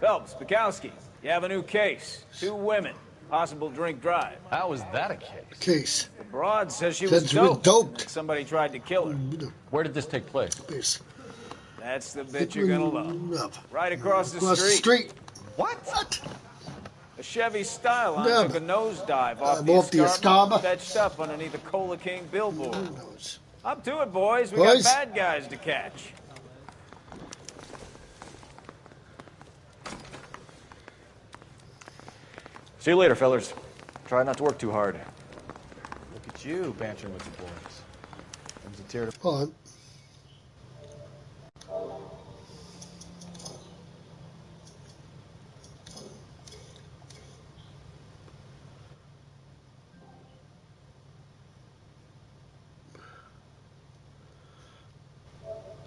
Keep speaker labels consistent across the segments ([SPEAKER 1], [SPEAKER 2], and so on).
[SPEAKER 1] Phelps, Bukowski, you have a new case. 2 women. Possible drink drive.
[SPEAKER 2] How is that a case?
[SPEAKER 1] The broad says she was doped. And somebody tried to kill her.
[SPEAKER 2] Where did this take place?
[SPEAKER 1] That's the bit you're gonna love. Right across the street.
[SPEAKER 2] What?
[SPEAKER 1] A Chevy Styline took a nosedive off the escarpment and fetched up underneath a Cola King billboard. Up to it, boys. We got bad guys to catch.
[SPEAKER 3] See you later, fellas. Try not to work too hard.
[SPEAKER 2] Look at you, bantering with the boys. Comes a tear to...
[SPEAKER 4] Hold on.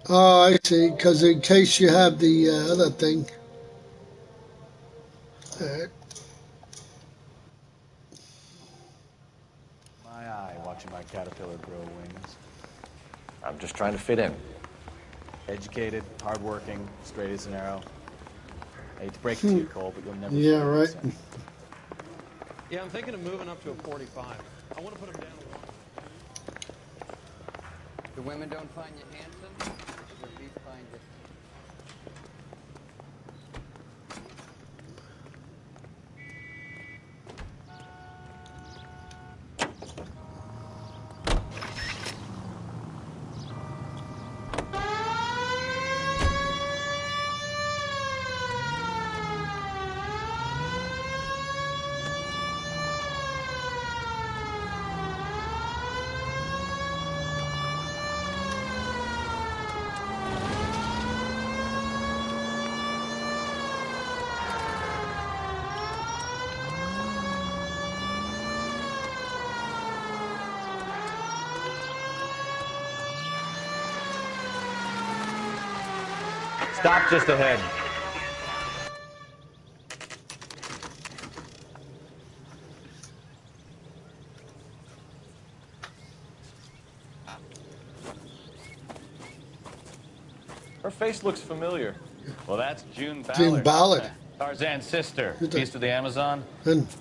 [SPEAKER 4] Oh, I see. Because in case you have the other thing. All right.
[SPEAKER 2] My eye, watching my caterpillar grow wings.
[SPEAKER 3] I'm just trying to fit in.
[SPEAKER 2] Educated, hardworking, straight as an arrow. I hate to break it to you, Cole, but you'll never...
[SPEAKER 4] Yeah, right.
[SPEAKER 5] Yeah, I'm thinking of moving up to a 45. I want to put him down to 1.
[SPEAKER 6] The women don't find you handsome? Or we find it...
[SPEAKER 3] Stop just ahead.
[SPEAKER 2] Her face looks familiar. Well, that's June Ballard.
[SPEAKER 4] June Ballard.
[SPEAKER 2] Tarzan's sister, east of the Amazon.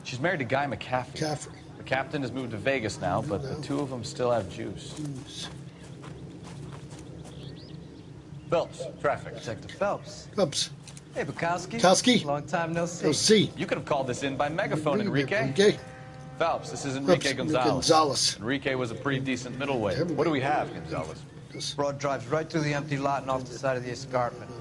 [SPEAKER 2] She's married to Guy McCaffrey. The captain has moved to Vegas now, but the two of them still have juice. Phelps, traffic.
[SPEAKER 6] Detective Phelps.
[SPEAKER 4] Phelps.
[SPEAKER 6] Hey, Bukowski.
[SPEAKER 4] Bukowski.
[SPEAKER 6] Long time no see.
[SPEAKER 4] No see.
[SPEAKER 2] You could have called this in by megaphone, Enrique. Phelps, this is Enrique Gonzalez. Enrique was a pretty decent middleweight. What do we have, Gonzalez?
[SPEAKER 6] Broad drives right through the empty lot and off the side of the escarpment.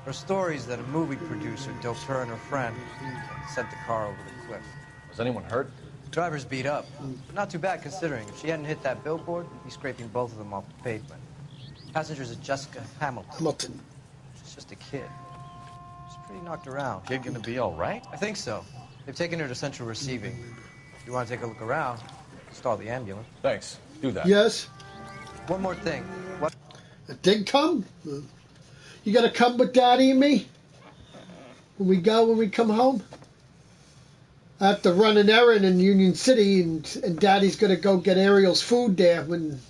[SPEAKER 6] Her stories that a movie producer doped her and her friend and sent the car over the cliff.
[SPEAKER 2] Was anyone hurt?
[SPEAKER 6] Driver's beat up, but not too bad considering. If she hadn't hit that billboard, he'd be scraping both of them off the pavement. Passenger's a Jessica Hamilton. She's just a kid. She's pretty knocked around.
[SPEAKER 2] Kid gonna be all right?
[SPEAKER 6] I think so. They've taken her to central receiving. If you want to take a look around, stall the ambulance.
[SPEAKER 2] Thanks. Do that.
[SPEAKER 4] Yes.
[SPEAKER 6] One more thing. What?
[SPEAKER 4] It did come? You gonna come with Daddy and me? When we come home? I have to run an errand in Union City, and Daddy's gonna go get Ariel's food there when,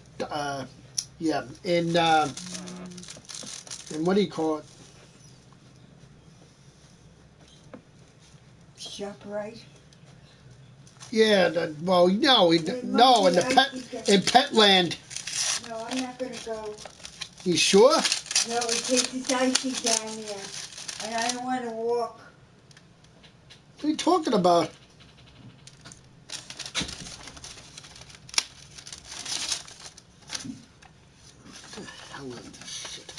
[SPEAKER 4] in what do you call it?
[SPEAKER 7] ShopRite?
[SPEAKER 4] Yeah, in Petland.
[SPEAKER 7] No, I'm not gonna go.
[SPEAKER 4] You sure?
[SPEAKER 7] No, it takes icy down there, and I don't want to walk.
[SPEAKER 4] What are you talking about? What the hell is this shit?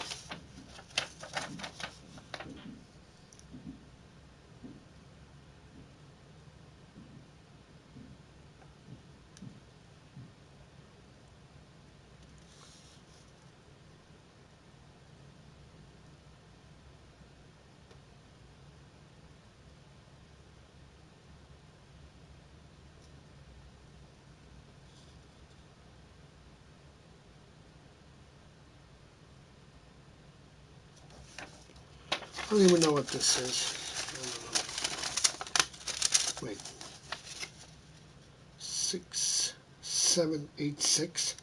[SPEAKER 4] I don't even know what this is. Wait. 6786.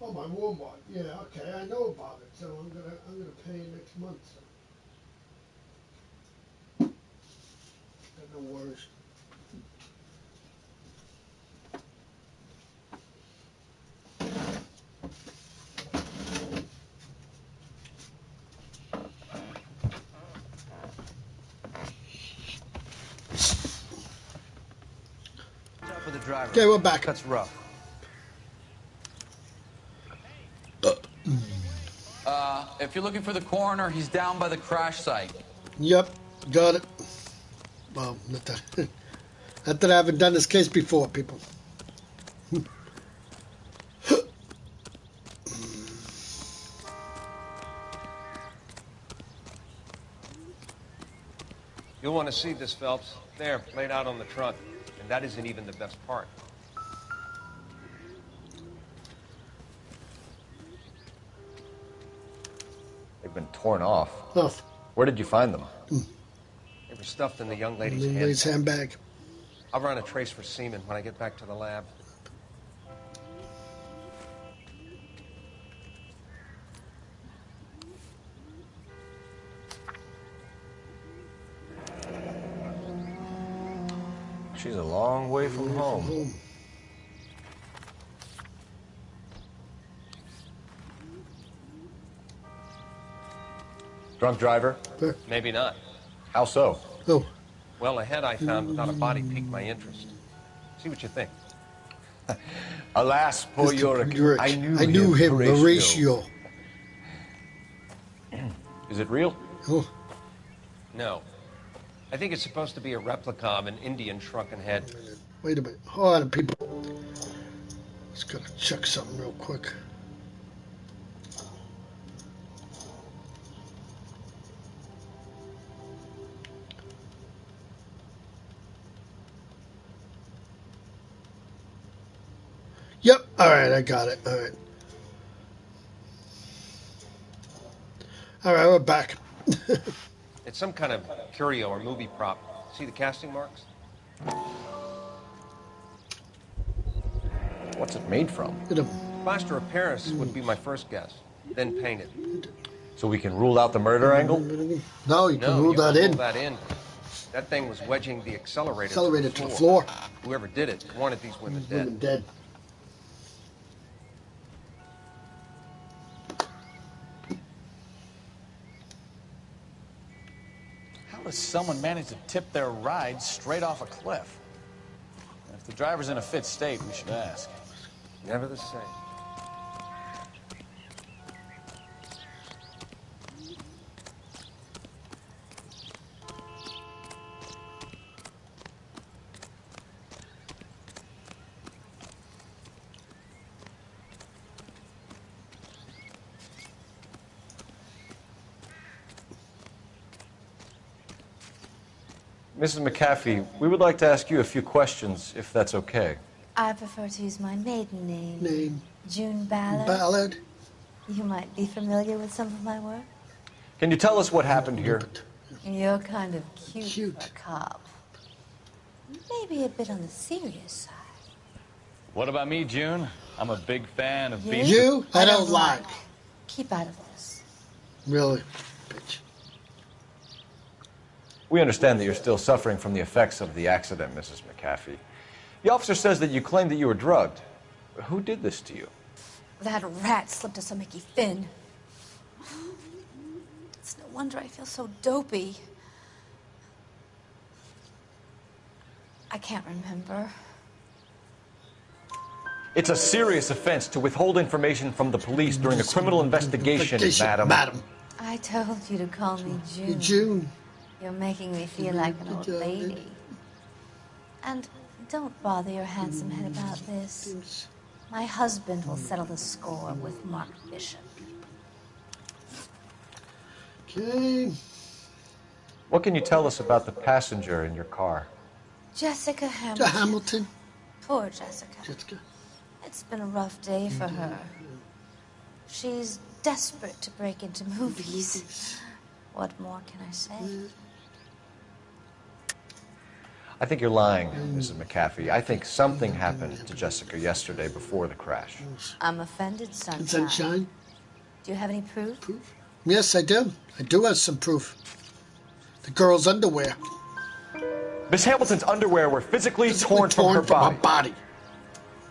[SPEAKER 4] Oh, my Walmart. Yeah, okay, I know about it, so I'm gonna pay next month. So. No worries.
[SPEAKER 6] For the driver.
[SPEAKER 4] Okay, we're back.
[SPEAKER 6] That's rough.
[SPEAKER 2] If you're looking for the coroner, he's down by the crash site.
[SPEAKER 4] Yep, got it. Well, not that. Not that I haven't done this case before, people.
[SPEAKER 5] You'll want to see this, Phelps. There, laid out on the trunk. And that isn't even the best part.
[SPEAKER 3] They've been torn off.
[SPEAKER 4] Oh.
[SPEAKER 3] Where did you find them?
[SPEAKER 5] They were stuffed in the young lady's
[SPEAKER 4] handbag.
[SPEAKER 5] I'll run a trace for semen when I get back to the lab.
[SPEAKER 3] She's a long way from home. Drunk driver?
[SPEAKER 5] Maybe not.
[SPEAKER 3] How so?
[SPEAKER 4] Oh.
[SPEAKER 5] Well, a head I found without a body piqued my interest. See what you think.
[SPEAKER 3] Alas, poor Yorick. I
[SPEAKER 4] knew him, Horatio.
[SPEAKER 3] Is it real?
[SPEAKER 4] Oh.
[SPEAKER 5] No. I think it's supposed to be a replica of an Indian shrunken head.
[SPEAKER 4] Wait a minute. Hold on, people. Just gotta check something real quick. Yep. All right, I got it. All right. All right, we're back.
[SPEAKER 5] It's some kind of curio or movie prop. See the casting marks?
[SPEAKER 3] What's it made from?
[SPEAKER 5] Plaster of Paris would be my first guess. Then painted.
[SPEAKER 3] So we can rule out the murder angle?
[SPEAKER 4] No, you can rule that in.
[SPEAKER 5] That thing was wedging the accelerator
[SPEAKER 4] to the floor.
[SPEAKER 5] Whoever did it wanted these women dead.
[SPEAKER 2] How does someone manage to tip their ride straight off a cliff? If the driver's in a fit state, we should ask.
[SPEAKER 5] Never the same.
[SPEAKER 3] Mrs. McAfee, we would like to ask you a few questions, if that's okay.
[SPEAKER 8] I prefer to use my maiden name. June Ballard.
[SPEAKER 4] Ballard.
[SPEAKER 8] You might be familiar with some of my work.
[SPEAKER 3] Can you tell us what happened here?
[SPEAKER 8] You're kind of cute. For a cop. Maybe a bit on the serious side.
[SPEAKER 2] What about me, June? I'm a big fan of being...
[SPEAKER 4] You? I don't like.
[SPEAKER 8] Keep out of this.
[SPEAKER 4] Really? Bitch.
[SPEAKER 3] We understand that you're still suffering from the effects of the accident, Mrs. McAfee. The officer says that you claimed that you were drugged. Who did this to you?
[SPEAKER 8] That rat slipped us a Mickey Finn. It's no wonder I feel so dopey. I can't remember.
[SPEAKER 3] It's a serious offense to withhold information from the police during a criminal investigation, madam.
[SPEAKER 8] I told you to call me June.
[SPEAKER 4] June.
[SPEAKER 8] You're making me feel like an old lady. And don't bother your handsome head about this. My husband will settle the score with Mark Bishop.
[SPEAKER 4] Okay.
[SPEAKER 3] What can you tell us about the passenger in your car?
[SPEAKER 8] Jessica Hamilton.
[SPEAKER 4] Hamilton.
[SPEAKER 8] Poor Jessica. It's been a rough day for her. She's desperate to break into movies. What more can I say?
[SPEAKER 3] I think you're lying, Mrs. McAfee. I think something happened to Jessica yesterday before the crash.
[SPEAKER 8] I'm offended, Sunshine.
[SPEAKER 4] Sunshine?
[SPEAKER 8] Do you have any proof?
[SPEAKER 4] Yes, I do. I do have some proof. The girl's underwear.
[SPEAKER 3] Miss Hamilton's underwear were physically torn from her body.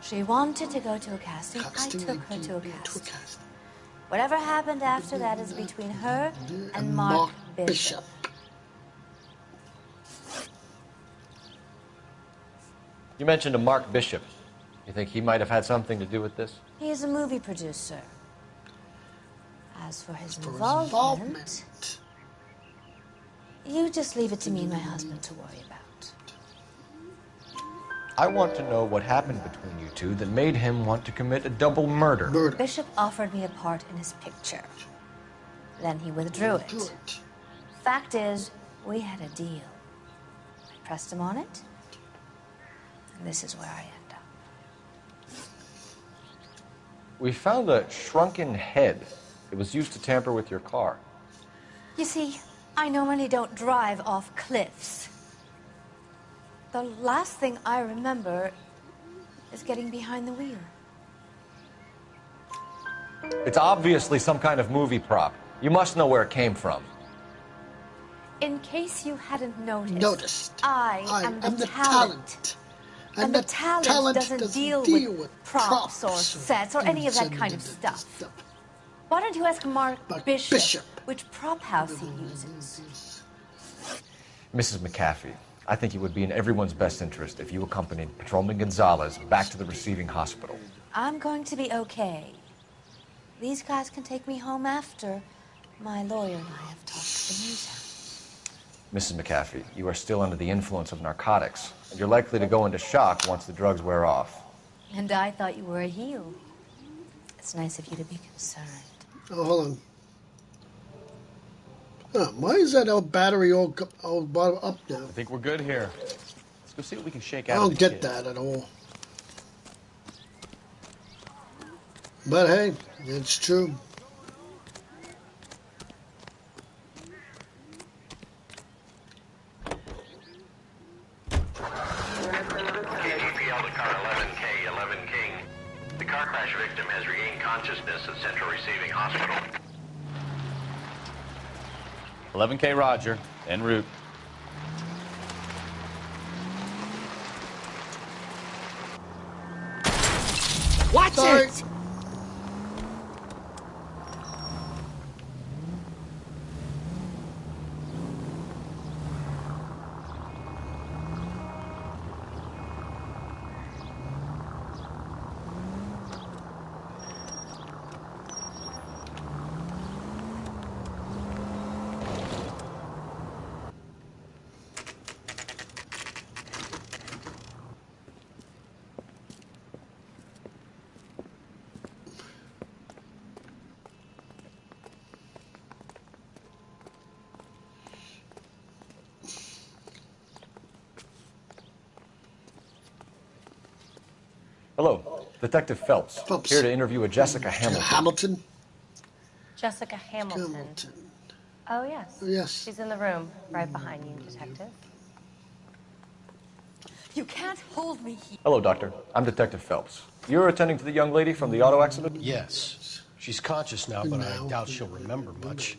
[SPEAKER 8] She wanted to go to a casting. I took her to a casting. Whatever happened after that is between her and Mark Bishop.
[SPEAKER 3] You mentioned a Mark Bishop. You think he might have had something to do with this?
[SPEAKER 8] He is a movie producer. As for his involvement, you just leave it to me and my husband to worry about.
[SPEAKER 3] I want to know what happened between you two that made him want to commit a double murder.
[SPEAKER 8] Bishop offered me a part in his picture. Then he withdrew it. Fact is, we had a deal. I pressed him on it, and this is where I end up.
[SPEAKER 3] We found a shrunken head. It was used to tamper with your car.
[SPEAKER 8] You see, I normally don't drive off cliffs. The last thing I remember is getting behind the wheel.
[SPEAKER 3] It's obviously some kind of movie prop. You must know where it came from.
[SPEAKER 8] In case you hadn't noticed, I am the talent. And the talent doesn't deal with props or sets or any of that kind of stuff. Why don't you ask Mark Bishop which prop house he uses?
[SPEAKER 3] Mrs. McAfee, I think it would be in everyone's best interest if you accompanied Patrolman Gonzalez back to the receiving hospital.
[SPEAKER 8] I'm going to be okay. These guys can take me home after my lawyer and I have talked to the news house.
[SPEAKER 3] Mrs. McAfee, you are still under the influence of narcotics, and you're likely to go into shock once the drugs wear off.
[SPEAKER 8] And I thought you were a heel. It's nice of you to be concerned.
[SPEAKER 4] Oh, hold on. Huh, why is that old battery all up now?
[SPEAKER 2] I think we're good here. Let's go see what we can shake out.
[SPEAKER 4] I don't get that at all. But hey, it's true.
[SPEAKER 9] KGPL to car 11K, 11 King. The car crash victim has regained consciousness at Central Receiving Hospital.
[SPEAKER 2] 11K Roger, en route.
[SPEAKER 8] Watch it!
[SPEAKER 3] Hello, Detective Phelps. Here to interview a Jessica Hamilton.
[SPEAKER 10] Jessica Hamilton. Oh, yes.
[SPEAKER 4] Yes.
[SPEAKER 10] She's in the room right behind you, Detective.
[SPEAKER 8] You can't hold me here.
[SPEAKER 3] Hello, Doctor. I'm Detective Phelps. You're attending to the young lady from the auto accident?
[SPEAKER 11] Yes. She's conscious now, but I doubt she'll remember much.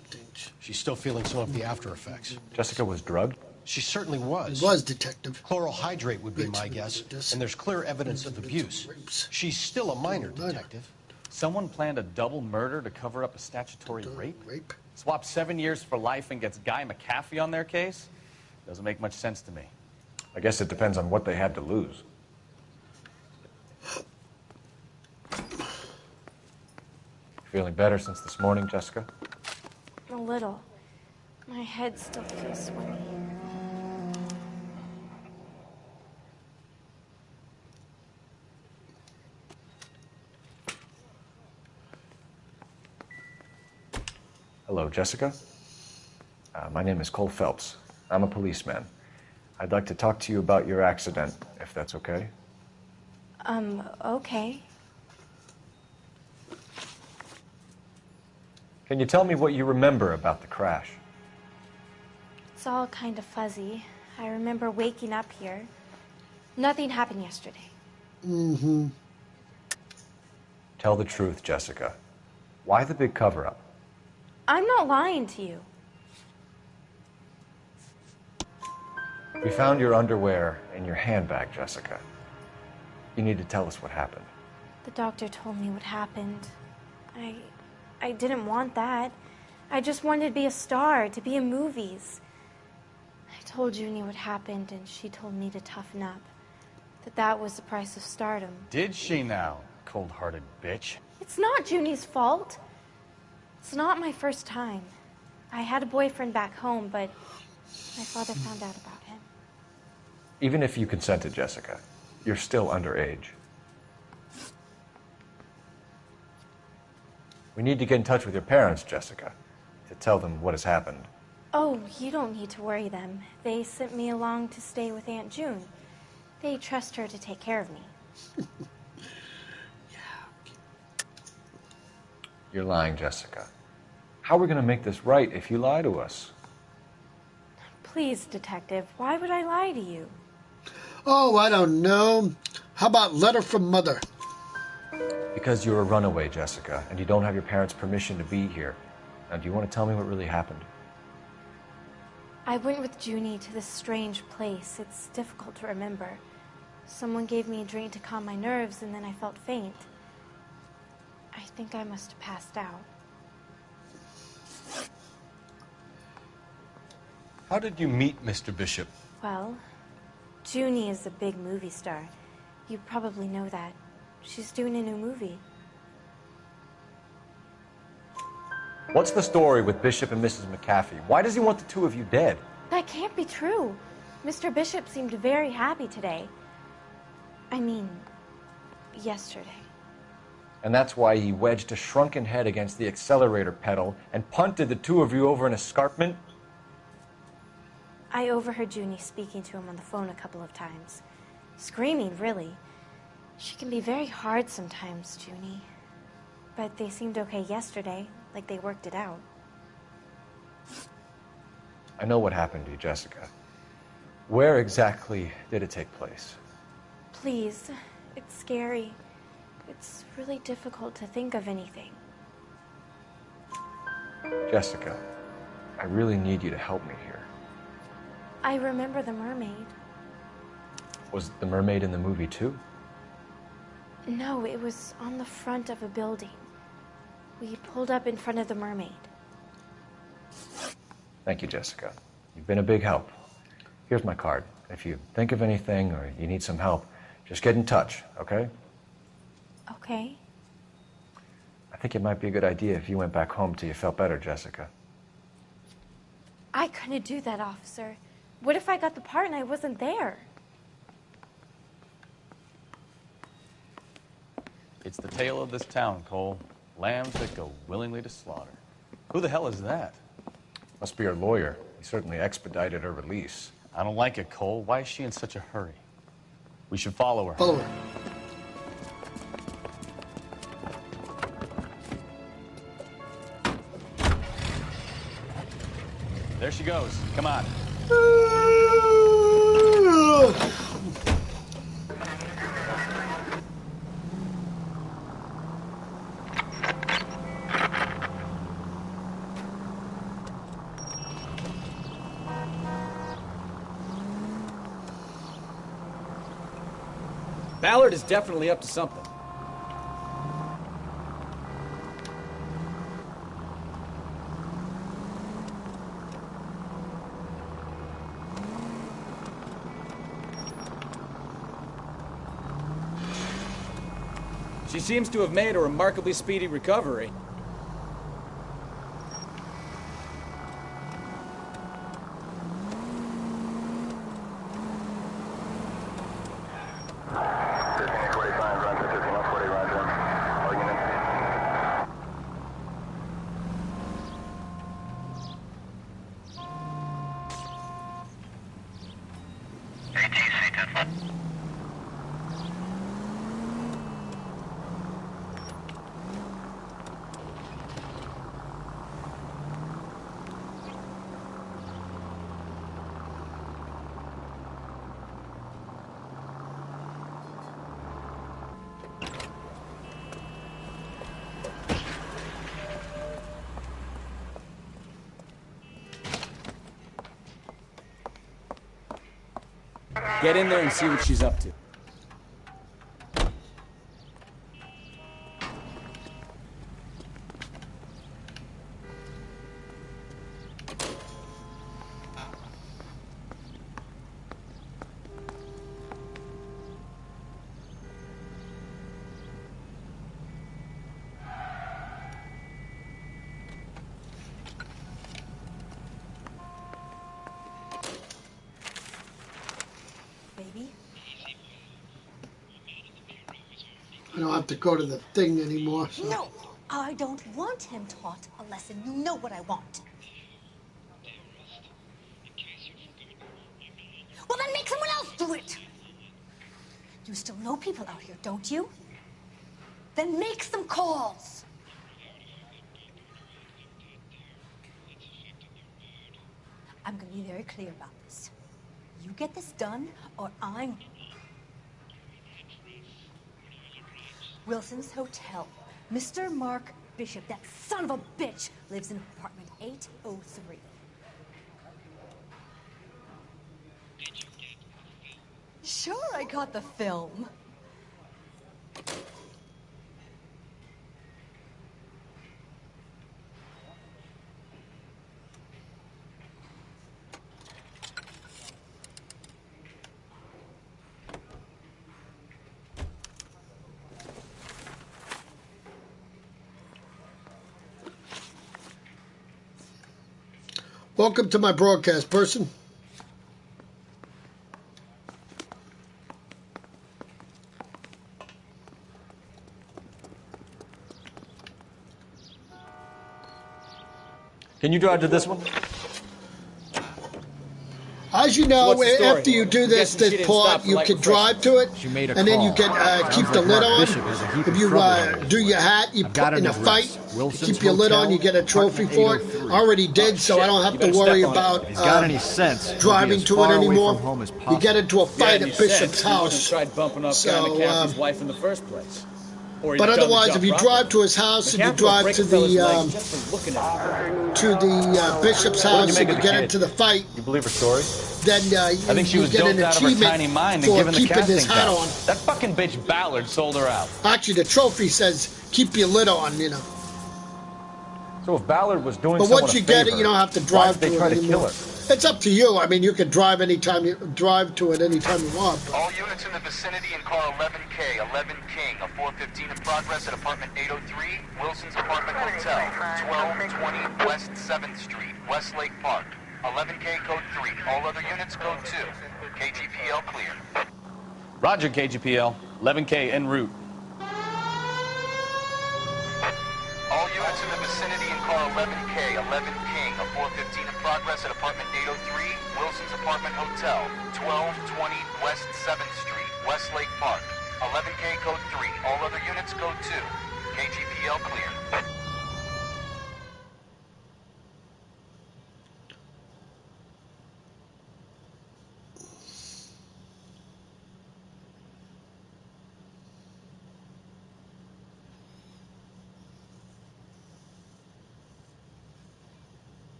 [SPEAKER 11] She's still feeling some of the after effects.
[SPEAKER 3] Jessica was drugged?
[SPEAKER 11] She certainly was.
[SPEAKER 4] It was, Detective.
[SPEAKER 11] Chloral hydrate would be my guess, and there's clear evidence of abuse. She's still a minor, Detective.
[SPEAKER 2] Someone planned a double murder to cover up a statutory rape? Swap 7 years for life and gets Guy McAfee on their case? Doesn't make much sense to me.
[SPEAKER 3] I guess it depends on what they had to lose. Feeling better since this morning, Jessica?
[SPEAKER 10] A little. My head still feels swimming.
[SPEAKER 3] Hello, Jessica. My name is Cole Phelps. I'm a policeman. I'd like to talk to you about your accident, if that's okay.
[SPEAKER 10] Okay.
[SPEAKER 3] Can you tell me what you remember about the crash?
[SPEAKER 10] It's all kind of fuzzy. I remember waking up here. Nothing happened yesterday.
[SPEAKER 4] Mm-hmm.
[SPEAKER 3] Tell the truth, Jessica. Why the big cover-up?
[SPEAKER 10] I'm not lying to you.
[SPEAKER 3] We found your underwear in your handbag, Jessica. You need to tell us what happened.
[SPEAKER 10] The doctor told me what happened. I didn't want that. I just wanted to be a star, to be in movies. I told Junie what happened, and she told me to toughen up. That was the price of stardom.
[SPEAKER 2] Did she now, cold-hearted bitch?
[SPEAKER 10] It's not Junie's fault. It's not my first time. I had a boyfriend back home, but my father found out about him.
[SPEAKER 3] Even if you consented, Jessica, you're still underage. We need to get in touch with your parents, Jessica, to tell them what has happened.
[SPEAKER 10] Oh, you don't need to worry them. They sent me along to stay with Aunt June. They trust her to take care of me.
[SPEAKER 3] You're lying, Jessica. How are we going to make this right if you lie to us?
[SPEAKER 10] Please, Detective, why would I lie to you?
[SPEAKER 4] Oh, I don't know. How about letter from mother?
[SPEAKER 3] Because you're a runaway, Jessica, and you don't have your parents' permission to be here. Now, do you want to tell me what really happened?
[SPEAKER 10] I went with Junie to this strange place. It's difficult to remember. Someone gave me a drink to calm my nerves, and then I felt faint. I think I must have passed out.
[SPEAKER 11] How did you meet Mr. Bishop?
[SPEAKER 10] Well, Junie is a big movie star. You probably know that. She's doing a new movie.
[SPEAKER 3] What's the story with Bishop and Mrs. McAfee? Why does he want the two of you dead?
[SPEAKER 10] That can't be true. Mr. Bishop seemed very happy today. I mean, yesterday.
[SPEAKER 3] And that's why he wedged a shrunken head against the accelerator pedal and punted the two of you over an escarpment?
[SPEAKER 10] I overheard Junie speaking to him on the phone a couple of times. Screaming, really. She can be very hard sometimes, Junie. But they seemed okay yesterday, like they worked it out.
[SPEAKER 3] I know what happened to you, Jessica. Where exactly did it take place?
[SPEAKER 10] Please, it's scary. It's really difficult to think of anything.
[SPEAKER 3] Jessica, I really need you to help me here.
[SPEAKER 10] I remember the mermaid.
[SPEAKER 3] Was the mermaid in the movie too?
[SPEAKER 10] No, it was on the front of a building. We pulled up in front of the mermaid.
[SPEAKER 3] Thank you, Jessica. You've been a big help. Here's my card. If you think of anything or you need some help, just get in touch, okay?
[SPEAKER 10] Okay.
[SPEAKER 3] I think it might be a good idea if you went back home till you felt better, Jessica.
[SPEAKER 10] I couldn't do that, officer. What if I got the part and I wasn't there?
[SPEAKER 2] It's the tale of this town, Cole. Lambs that go willingly to slaughter. Who the hell is that?
[SPEAKER 3] Must be her lawyer. He certainly expedited her release.
[SPEAKER 2] I don't like it, Cole. Why is she in such a hurry? We should follow her.
[SPEAKER 4] Follow her.
[SPEAKER 2] There she goes. Come on.
[SPEAKER 12] Ballard is definitely up to something. She seems to have made a remarkably speedy recovery. Get in there and see what she's up to.
[SPEAKER 4] I don't have to go to the thing anymore. So.
[SPEAKER 8] No, I don't want him taught a lesson. You know what I want. Well, then make someone else do it. You still know people out here, don't you? Then make some calls. I'm going to be very clear about this. You get this done, or I'm... Wilson's Hotel. Mr. Mark Bishop, that son of a bitch, lives in apartment 803. Sure, I got the film.
[SPEAKER 4] Welcome to my broadcast, person.
[SPEAKER 3] Can you drive to this one?
[SPEAKER 4] As you know, after you do this part, you can drive to it, and then you can keep the lid on. If you do your hat, you put in a fight, keep your lid on, you get a trophy for it. I already did, so I don't have to worry about driving to it anymore. You get into a fight at Bishop's house. So, but otherwise, if you drive to his house and you drive to the Bishop's house and you get into the fight,
[SPEAKER 3] you believe her story?
[SPEAKER 4] Then
[SPEAKER 2] I think she was
[SPEAKER 4] get
[SPEAKER 2] doped
[SPEAKER 4] an
[SPEAKER 2] out of her
[SPEAKER 4] achievement
[SPEAKER 2] tiny mind
[SPEAKER 4] for
[SPEAKER 2] and given the
[SPEAKER 4] keeping
[SPEAKER 2] casting
[SPEAKER 4] his hat
[SPEAKER 2] couch.
[SPEAKER 4] on.
[SPEAKER 2] That fucking bitch Ballard sold her out.
[SPEAKER 4] Actually, the trophy says keep your lid on, you know.
[SPEAKER 3] So if Ballard was doing
[SPEAKER 4] But
[SPEAKER 3] someone
[SPEAKER 4] once you
[SPEAKER 3] a
[SPEAKER 4] get
[SPEAKER 3] favor,
[SPEAKER 4] it, you don't have to
[SPEAKER 3] why
[SPEAKER 4] drive
[SPEAKER 3] did
[SPEAKER 4] to
[SPEAKER 3] they
[SPEAKER 4] it
[SPEAKER 3] try to
[SPEAKER 4] anymore.
[SPEAKER 3] kill her?
[SPEAKER 4] It's up to you. I mean, you can drive anytime you drive to it anytime you want.
[SPEAKER 9] All units in the vicinity in car 11K, 11 King, a 415 in progress at apartment 803, Wilson's Apartment Hotel, 1220 West 7th Street, Westlake Park. 11K code 3. All other units code 2. KGPL clear.
[SPEAKER 2] Roger, KGPL. 11K en route.
[SPEAKER 9] All units in the vicinity in car 11K, 11 King, a 415 in progress at apartment 803, Wilson's Apartment Hotel, 1220 West 7th Street, Westlake Park. 11K code 3. All other units code 2. KGPL clear.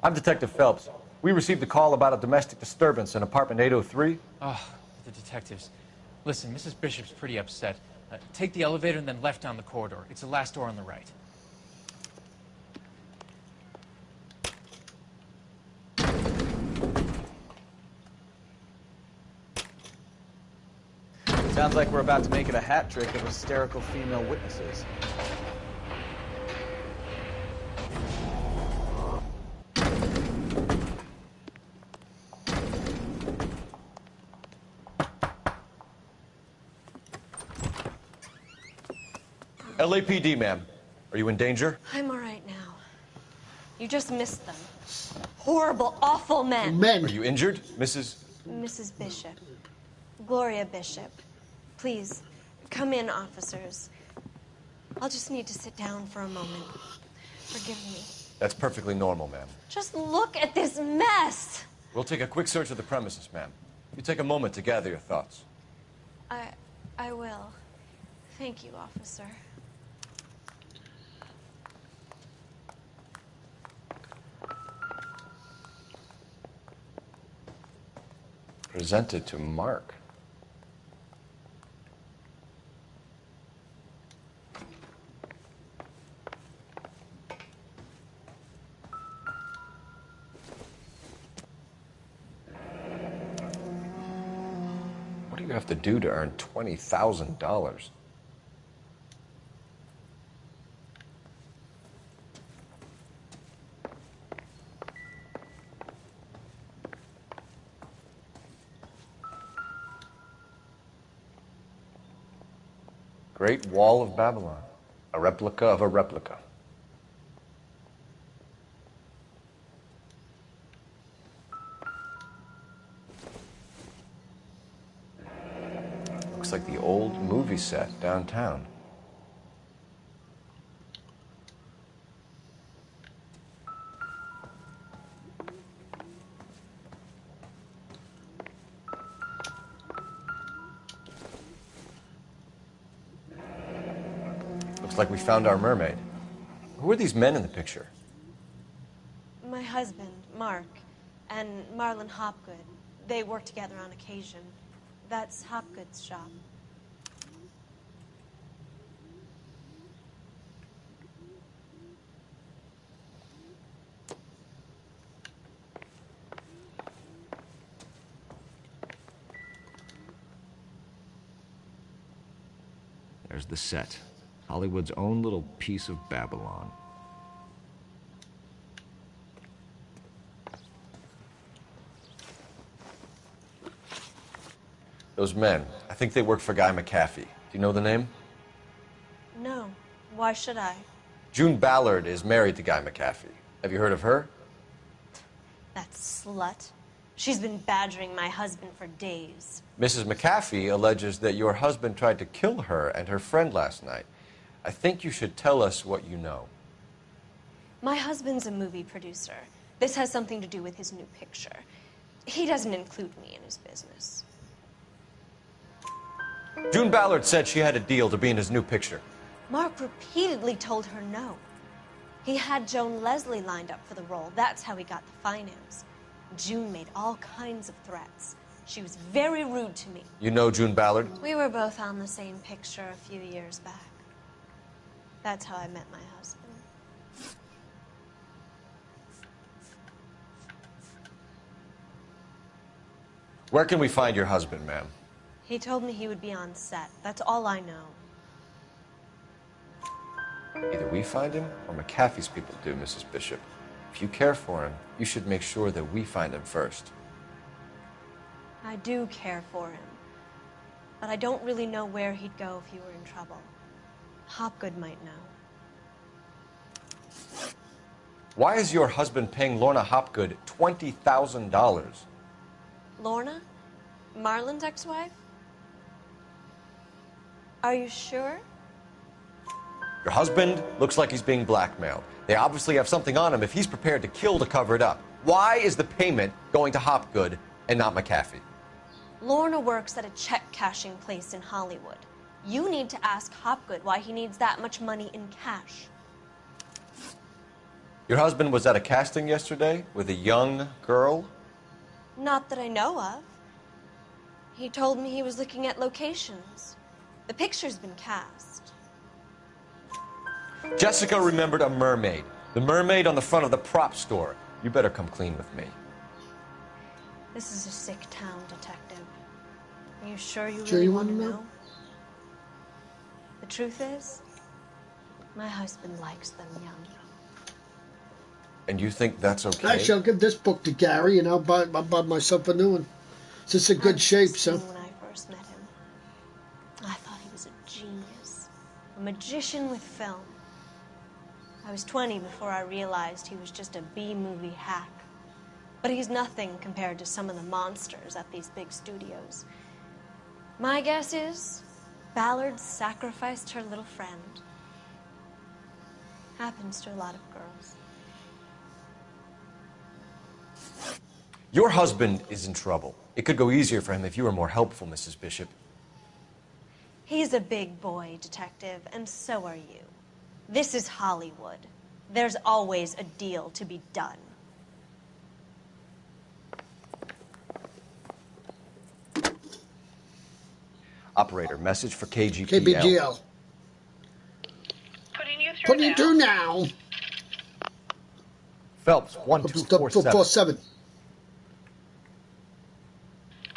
[SPEAKER 3] I'm Detective Phelps. We received a call about a domestic disturbance in apartment 803.
[SPEAKER 13] Oh, the detectives. Listen, Mrs. Bishop's pretty upset. Take the elevator and then left down the corridor. It's the last door on the right.
[SPEAKER 2] Sounds like we're about to make it a hat trick of hysterical female witnesses.
[SPEAKER 3] LAPD, ma'am. Are you in danger?
[SPEAKER 8] I'm all right now. You just missed them. Horrible, awful men.
[SPEAKER 3] Are you injured, Mrs.?
[SPEAKER 10] Mrs. Bishop. Gloria Bishop. Please, come in, officers. I'll just need to sit down for a moment. Forgive me.
[SPEAKER 3] That's perfectly normal, ma'am.
[SPEAKER 10] Just look at this mess.
[SPEAKER 3] We'll take a quick search of the premises, ma'am. You take a moment to gather your thoughts.
[SPEAKER 10] I will. Thank you, officer.
[SPEAKER 3] Presented to Mark. What do you have to do to earn $20,000? Great Wall of Babylon, a replica of a replica. Looks like the old movie set downtown. Looks like we found our mermaid. Who are these men in the picture?
[SPEAKER 10] My husband, Mark, and Marlon Hopgood. They work together on occasion. That's Hopgood's shop.
[SPEAKER 3] There's the set. Hollywood's own little piece of Babylon. Those men, I think they work for Guy McAfee. Do you know the name?
[SPEAKER 10] No. Why should I?
[SPEAKER 3] June Ballard is married to Guy McAfee. Have you heard of her?
[SPEAKER 10] That slut. She's been badgering my husband for days.
[SPEAKER 3] Mrs. McAfee alleges that your husband tried to kill her and her friend last night. I think you should tell us what you know.
[SPEAKER 10] My husband's a movie producer. This has something to do with his new picture. He doesn't include me in his business.
[SPEAKER 3] June Ballard said she had a deal to be in his new picture.
[SPEAKER 10] Mark repeatedly told her no. He had Joan Leslie lined up for the role. That's how he got the finance. June made all kinds of threats. She was very rude to me.
[SPEAKER 3] You know June Ballard?
[SPEAKER 10] We were both on the same picture a few years back. That's how I met my husband.
[SPEAKER 3] Where can we find your husband, ma'am?
[SPEAKER 10] He told me he would be on set. That's all I know.
[SPEAKER 3] Either we find him or McAfee's people do, Mrs. Bishop. If you care for him, you should make sure that we find him first.
[SPEAKER 10] I do care for him. But I don't really know where he'd go if he were in trouble. Hopgood might know.
[SPEAKER 3] Why is your husband paying Lorna Hopgood $20,000?
[SPEAKER 10] Lorna? Marlon's ex-wife? Are you sure?
[SPEAKER 3] Your husband looks like he's being blackmailed. They obviously have something on him if he's prepared to kill to cover it up. Why is the payment going to Hopgood and not McAfee?
[SPEAKER 10] Lorna works at a check-cashing place in Hollywood. You need to ask Hopgood why he needs that much money in cash.
[SPEAKER 3] Your husband was at a casting yesterday with a young girl?
[SPEAKER 10] Not that I know of. He told me he was looking at locations. The picture's been cast.
[SPEAKER 3] Jessica remembered a mermaid. The mermaid on the front of the prop store. You better come clean with me.
[SPEAKER 10] This is a sick town, Detective. Are you sure you
[SPEAKER 4] Sure
[SPEAKER 10] really
[SPEAKER 4] you
[SPEAKER 10] want to
[SPEAKER 4] wanna
[SPEAKER 10] know? The truth is, my husband likes them young.
[SPEAKER 3] And you think that's okay?
[SPEAKER 4] Actually, I'll give this book to Gary, and I'll buy myself a new one. It's just a good shape, so.
[SPEAKER 10] When I first met him, I thought he was a genius, a magician with film. I was 20 before I realized he was just a B-movie hack. But he's nothing compared to some of the monsters at these big studios. My guess is Ballard sacrificed her little friend. Happens to a lot of girls.
[SPEAKER 3] Your husband is in trouble. It could go easier for him if you were more helpful, Mrs. Bishop.
[SPEAKER 14] He's a big boy, Detective, and so are you. This is Hollywood. There's always a deal to be done.
[SPEAKER 3] Operator, message for KGPL.
[SPEAKER 4] KBGL. Putting you through now.
[SPEAKER 3] Phelps, 1247.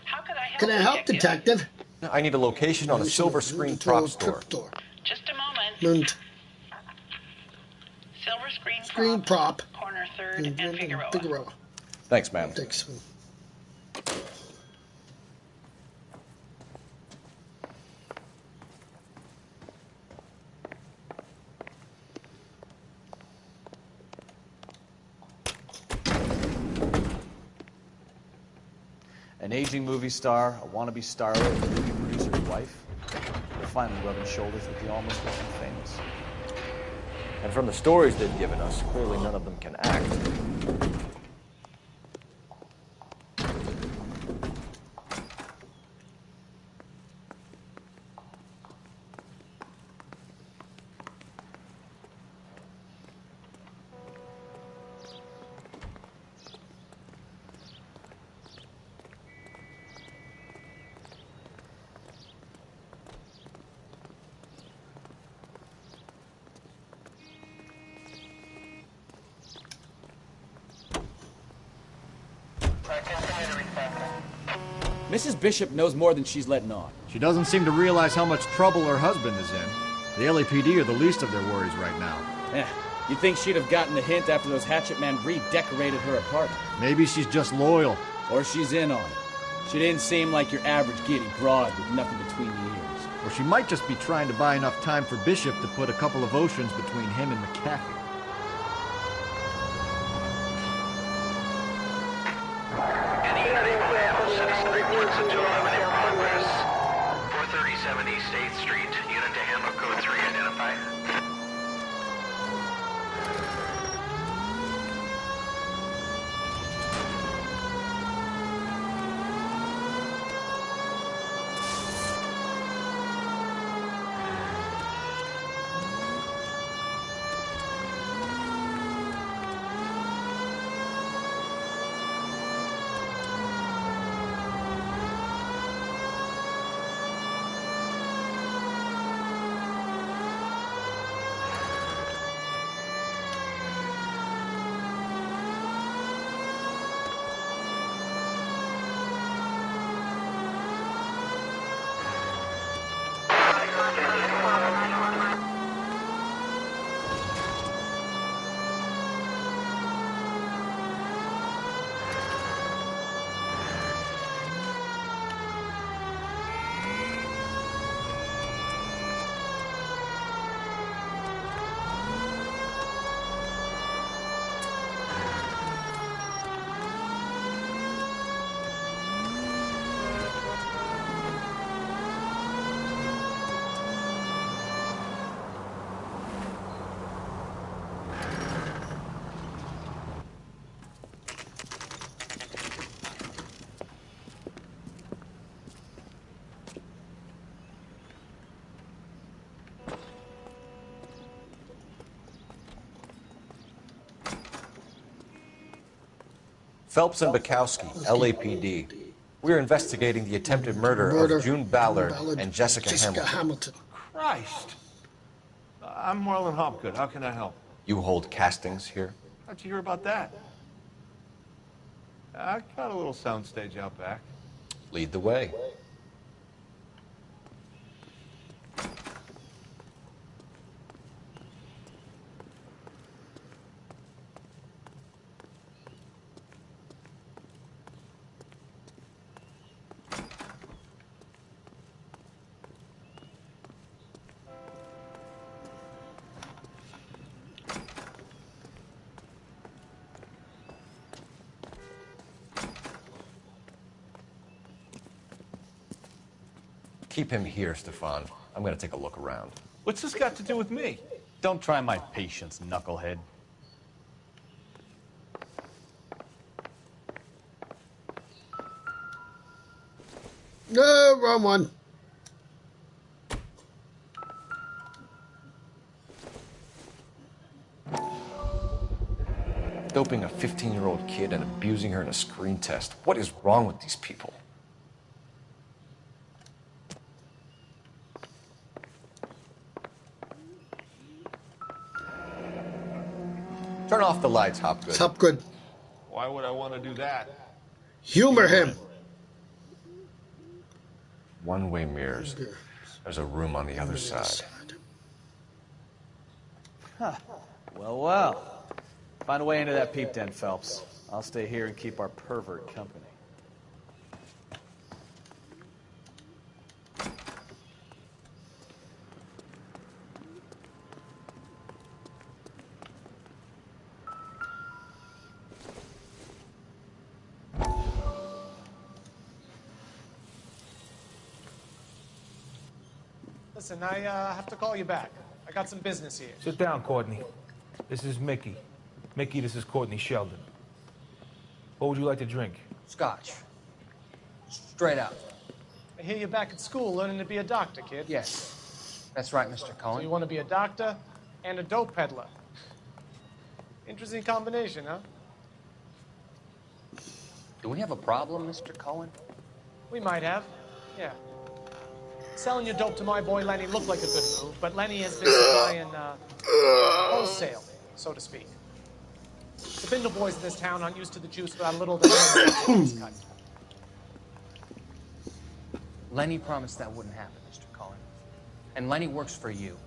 [SPEAKER 15] How
[SPEAKER 4] can I help, Detective?
[SPEAKER 3] I need a location on a silver screen prop store.
[SPEAKER 15] Just a moment. Silver screen
[SPEAKER 4] prop.
[SPEAKER 15] Corner 3rd and Figueroa.
[SPEAKER 3] Thanks, ma'am.
[SPEAKER 4] Thanks.
[SPEAKER 2] An aging movie star, a wannabe starlet, a movie producer's wife. They're finally rubbing shoulders with the almost looking famous.
[SPEAKER 3] And from the stories they've given us, clearly none of them can act.
[SPEAKER 12] Mrs. Bishop knows more than she's letting on.
[SPEAKER 16] She doesn't seem to realize how much trouble her husband is in. The LAPD are the least of their worries right now.
[SPEAKER 12] You'd think she'd have gotten the hint after those hatchet men redecorated her apartment.
[SPEAKER 16] Maybe she's just loyal.
[SPEAKER 12] Or she's in on it. She didn't seem like your average giddy broad with nothing between the ears.
[SPEAKER 16] Or she might just be trying to buy enough time for Bishop to put a couple of oceans between him and McAfee.
[SPEAKER 9] Citizen 211 in progress. 437 East 8th Street. Unit to handle code 3 identified.
[SPEAKER 3] Phelps and Bukowski, LAPD. We're investigating the attempted murder of June Ballard and Jessica Hamilton.
[SPEAKER 17] Christ. I'm Marlon Hopgood. How can I help?
[SPEAKER 3] You hold castings here?
[SPEAKER 17] How'd you hear about that? I got a little soundstage out back.
[SPEAKER 3] Lead the way. Keep him here, Stefan. I'm gonna take a look around.
[SPEAKER 17] What's this got to do with me?
[SPEAKER 2] Don't try my patience, knucklehead.
[SPEAKER 4] No, wrong one.
[SPEAKER 3] Doping a 15-year-old kid and abusing her in a screen test. What is wrong with these people? Turn off the lights, Hopgood.
[SPEAKER 4] Hopgood.
[SPEAKER 17] Why would I want to do that?
[SPEAKER 4] Humor him.
[SPEAKER 3] One-way mirrors. There's a room on the other side.
[SPEAKER 2] Huh. Well, well. Find a way into that peep den, Phelps. I'll stay here and keep our pervert company.
[SPEAKER 5] Listen, I have to call you back. I got some business here.
[SPEAKER 18] Sit down, Courtney. This is Mickey. Mickey, this is Courtney Sheldon. What would you like to drink?
[SPEAKER 6] Scotch. Straight out.
[SPEAKER 5] I hear you're back at school learning to be a doctor, kid.
[SPEAKER 6] Yes. That's right, Mr.
[SPEAKER 5] So
[SPEAKER 6] Cohen.
[SPEAKER 5] you want to be a doctor and a dope peddler. Interesting combination, huh?
[SPEAKER 6] Do we have a problem, Mr. Cohen?
[SPEAKER 5] We might have, yeah. Selling your dope to my boy Lenny looked like a good move, but Lenny has been supplying wholesale, so to speak. The Bindle boys in this town aren't used to the juice without a little of the cut.
[SPEAKER 6] Lenny promised that wouldn't happen, Mr. Cohen. And Lenny works for you.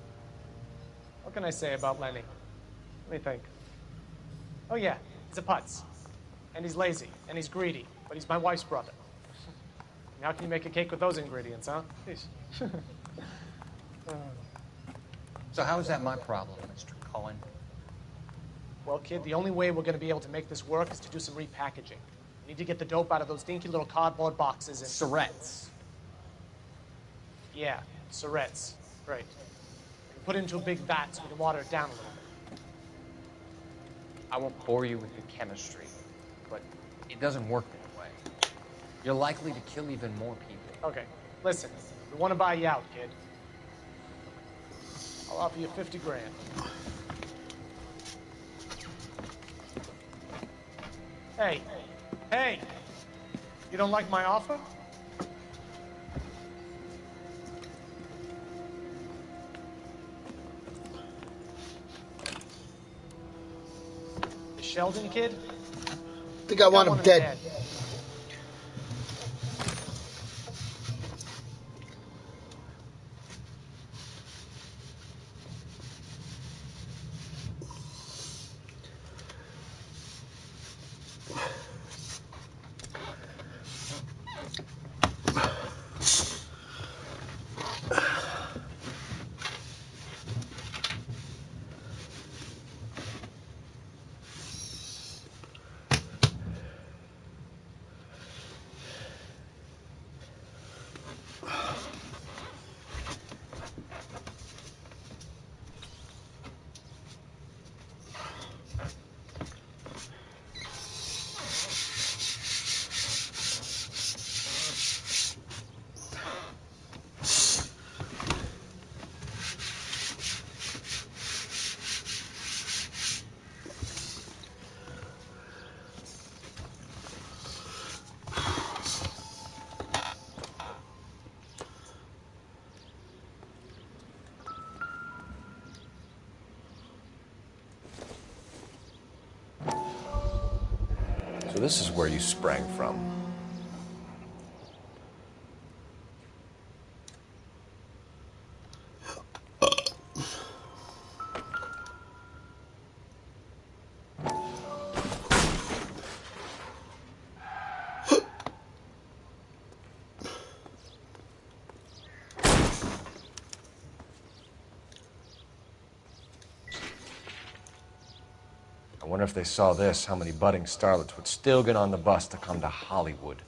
[SPEAKER 5] What can I say about Lenny? Let me think. Oh yeah, he's a putz. And he's lazy, and he's greedy, but he's my wife's brother. How can you make a cake with those ingredients, huh?
[SPEAKER 6] So how is that my problem, Mr. Cohen?
[SPEAKER 5] Well, kid, the only way we're going to be able to make this work is to do some repackaging. We need to get the dope out of those dinky little cardboard boxes and...
[SPEAKER 6] Surrettes.
[SPEAKER 5] Yeah, Surrettes. Right. We put it into a big vat so we can water it down a little bit.
[SPEAKER 6] I won't bore you with the chemistry, but it doesn't work that way. You're likely to kill even more people.
[SPEAKER 5] Okay, listen. We want to buy you out, kid. I'll offer you 50 grand. Hey, hey! You don't like my offer? The Sheldon kid?
[SPEAKER 4] I think I want him dead.
[SPEAKER 3] So this is where you sprang from. I wonder if they saw this, how many budding starlets would still get on the bus to come to Hollywood.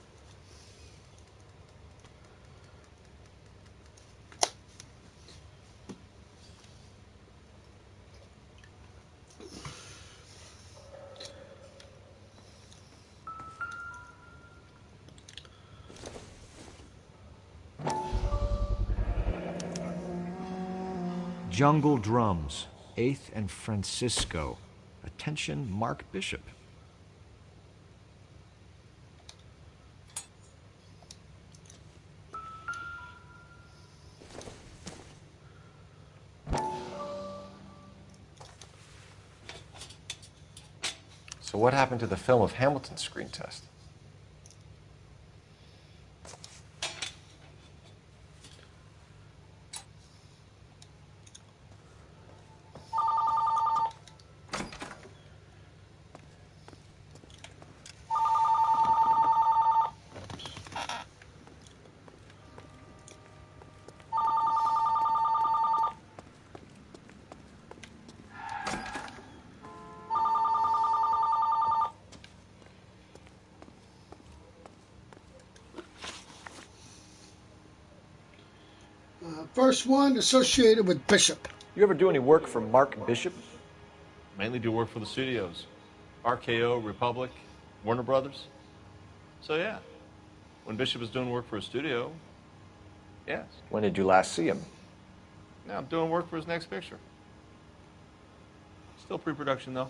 [SPEAKER 16] Jungle Drums, 8th and Francisco. Attention, Mark Bishop.
[SPEAKER 3] So what happened to the film of Hamilton's screen test?
[SPEAKER 4] First one associated with Bishop.
[SPEAKER 3] You ever do any work for Mark Bishop?
[SPEAKER 17] Mainly do work for the studios. RKO, Republic, Warner Brothers. So yeah, when Bishop is doing work for a studio, yes.
[SPEAKER 3] When did you last see him?
[SPEAKER 17] Now I'm doing work for his next picture. Still pre-production though.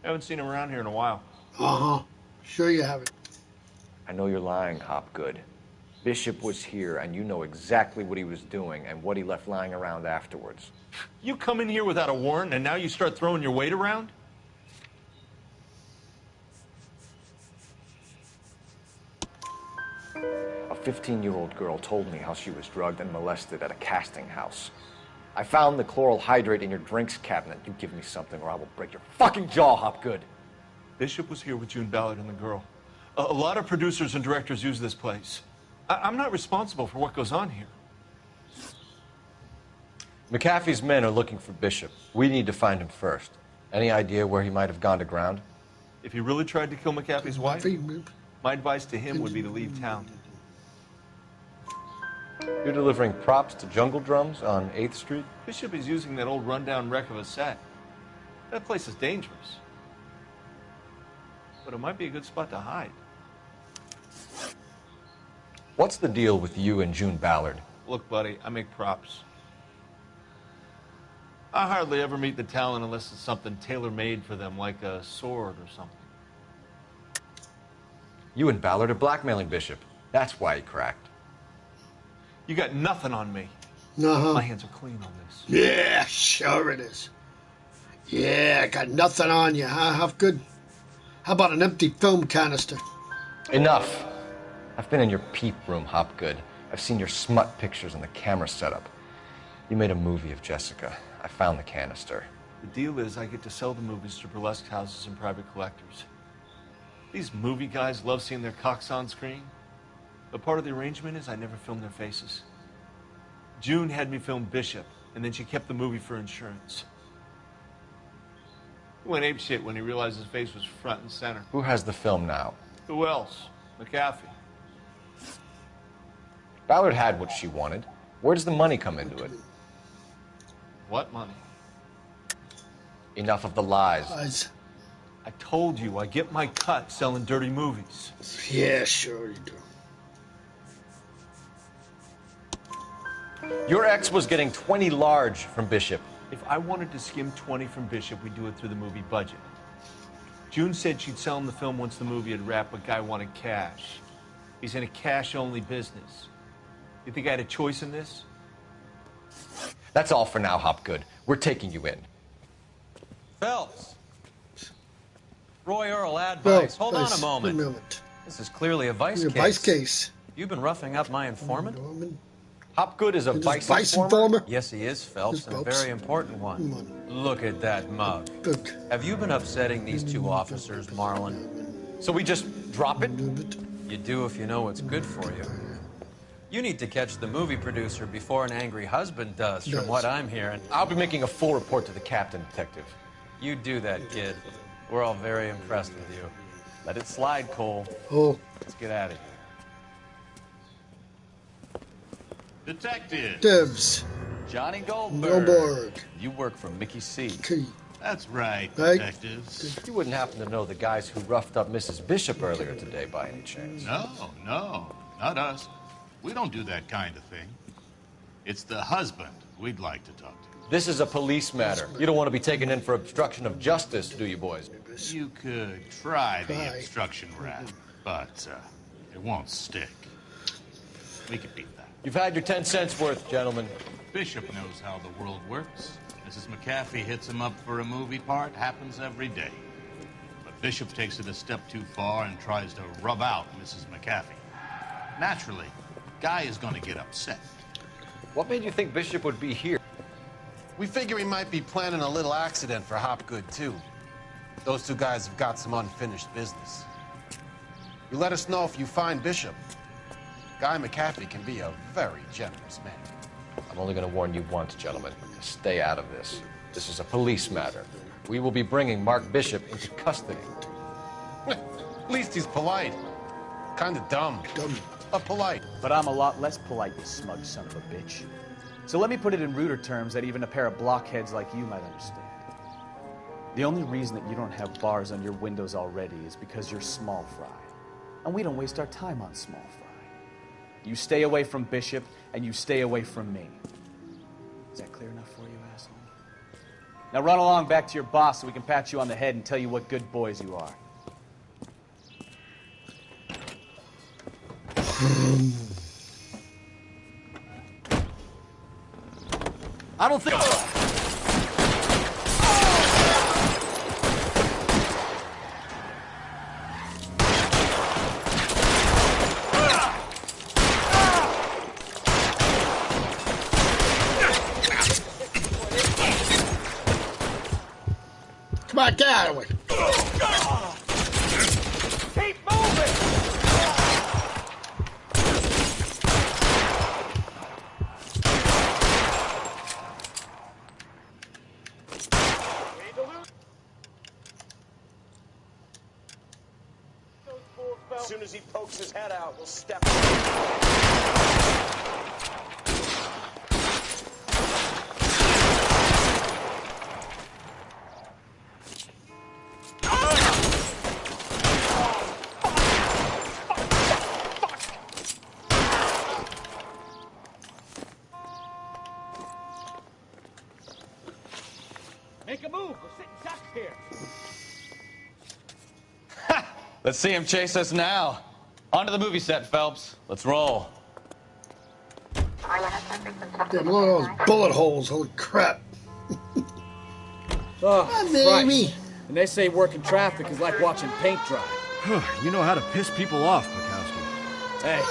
[SPEAKER 17] Haven't seen him around here in a while.
[SPEAKER 4] Uh-huh. Sure you haven't.
[SPEAKER 3] I know you're lying, Hopgood. Bishop was here, and you know exactly what he was doing and what he left lying around afterwards.
[SPEAKER 17] You come in here without a warrant, and now you start throwing your weight around?
[SPEAKER 3] A 15-year-old girl told me how she was drugged and molested at a casting house. I found the chloral hydrate in your drinks cabinet. You give me something or I will break your fucking jaw, Hopgood.
[SPEAKER 17] Bishop was here with June Ballard and the girl. A lot of producers and directors use this place. I'm not responsible for what goes on here.
[SPEAKER 3] McAfee's men are looking for Bishop. We need to find him first. Any idea where he might have gone to ground?
[SPEAKER 17] If he really tried to kill McAfee's wife, my advice to him would be to leave town.
[SPEAKER 3] You're delivering props to Jungle Drums on 8th Street?
[SPEAKER 17] Bishop is using that old rundown wreck of a set. That place is dangerous. But it might be a good spot to hide.
[SPEAKER 3] What's the deal with you and June Ballard?
[SPEAKER 17] Look, buddy, I make props. I hardly ever meet the talent unless it's something tailor-made for them, like a sword or something.
[SPEAKER 3] You and Ballard are blackmailing Bishop. That's why he cracked.
[SPEAKER 17] You got nothing on me.
[SPEAKER 4] Uh-huh.
[SPEAKER 17] My hands are clean on this.
[SPEAKER 4] Yeah, sure it is. Yeah, I got nothing on you, huh, Hopgood? How about an empty film canister?
[SPEAKER 3] Enough. I've been in your peep room, Hopgood. I've seen your smut pictures and the camera setup. You made a movie of Jessica. I found the canister.
[SPEAKER 17] The deal is I get to sell the movies to burlesque houses and private collectors. These movie guys love seeing their cocks on screen. But part of the arrangement is I never film their faces. June had me film Bishop, and then she kept the movie for insurance. He went apeshit when he realized his face was front and center.
[SPEAKER 3] Who has the film now?
[SPEAKER 17] Who else? McAfee.
[SPEAKER 3] Ballard had what she wanted. Where does the money come into it?
[SPEAKER 17] What money?
[SPEAKER 3] Enough of the lies.
[SPEAKER 17] I told you, I get my cut selling dirty movies.
[SPEAKER 4] Yeah, sure you do.
[SPEAKER 3] Your ex was getting 20 large from Bishop.
[SPEAKER 17] If I wanted to skim 20 from Bishop, we'd do it through the movie budget. June said she'd sell him the film once the movie had wrapped, but Guy wanted cash. He's in a cash-only business. You think I had a choice in this?
[SPEAKER 3] That's all for now, Hopgood. We're taking you in.
[SPEAKER 6] Phelps. Roy Earl, advice. Hold on a moment. This is clearly a vice case.
[SPEAKER 4] Vice case.
[SPEAKER 6] You've been roughing up my informant?
[SPEAKER 3] Hopgood is a vice informer?
[SPEAKER 6] Yes, he is, Phelps, and a very important one. Look at that mug. Have you been upsetting these two officers, Marlon?
[SPEAKER 3] So we just drop it?
[SPEAKER 6] You do if you know what's good for you. You need to catch the movie producer before an angry husband does, from what I'm hearing.
[SPEAKER 3] I'll be making a full report to the captain, detective.
[SPEAKER 6] You do that, kid. We're all very impressed with you. Let it slide, Cole.
[SPEAKER 4] Oh.
[SPEAKER 6] Let's get at it.
[SPEAKER 19] Detective.
[SPEAKER 4] Dibs.
[SPEAKER 2] Johnny Goldberg. You work for Mickey C.
[SPEAKER 19] That's right, detectives.
[SPEAKER 3] You wouldn't happen to know the guys who roughed up Mrs. Bishop earlier today by any chance?
[SPEAKER 19] No, not us. We don't do that kind of thing. It's the husband we'd like to talk to.
[SPEAKER 3] This is a police matter. You don't want to be taken in for obstruction of justice, do you, boys?
[SPEAKER 19] You could try the obstruction rap, but it won't stick. We could beat that.
[SPEAKER 3] You've had your 10 cents worth, gentlemen.
[SPEAKER 19] Bishop knows how the world works. Mrs. McAfee hits him up for a movie part. Happens every day. But Bishop takes it a step too far and tries to rub out Mrs. McAfee. Naturally, Guy is going to get upset.
[SPEAKER 3] What made you think Bishop would be here?
[SPEAKER 11] We figure he might be planning a little accident for Hopgood, too. Those two guys have got some unfinished business. You let us know if you find Bishop. Guy McAfee can be a very generous man.
[SPEAKER 3] I'm only going to warn you once, gentlemen. Stay out of this. This is a police matter. We will be bringing Mark Bishop into custody.
[SPEAKER 11] At least he's polite. Kind of dumb. But polite.
[SPEAKER 12] But I'm a lot less polite, you smug son of a bitch. So let me put it in ruder terms that even a pair of blockheads like you might understand. The only reason that you don't have bars on your windows already is because you're small fry. And we don't waste our time on small fry. You stay away from Bishop, and you stay away from me. Is that clear enough for you, asshole? Now run along back to your boss so we can pat you on the head and tell you what good boys you are.
[SPEAKER 11] I don't think...
[SPEAKER 4] Come on, get out of the way.
[SPEAKER 1] Keep moving!
[SPEAKER 20] As soon as he pokes his head out, we'll step.
[SPEAKER 12] Make a move. We're sitting ducks here.
[SPEAKER 2] Let's see him chase us now. Onto the movie set, Phelps. Let's roll.
[SPEAKER 4] Damn, look at those bullet holes. Holy crap.
[SPEAKER 12] Oh,
[SPEAKER 4] baby.
[SPEAKER 12] And they say working traffic is like watching paint dry.
[SPEAKER 16] You know how to piss people off, Bukowski.
[SPEAKER 12] Hey,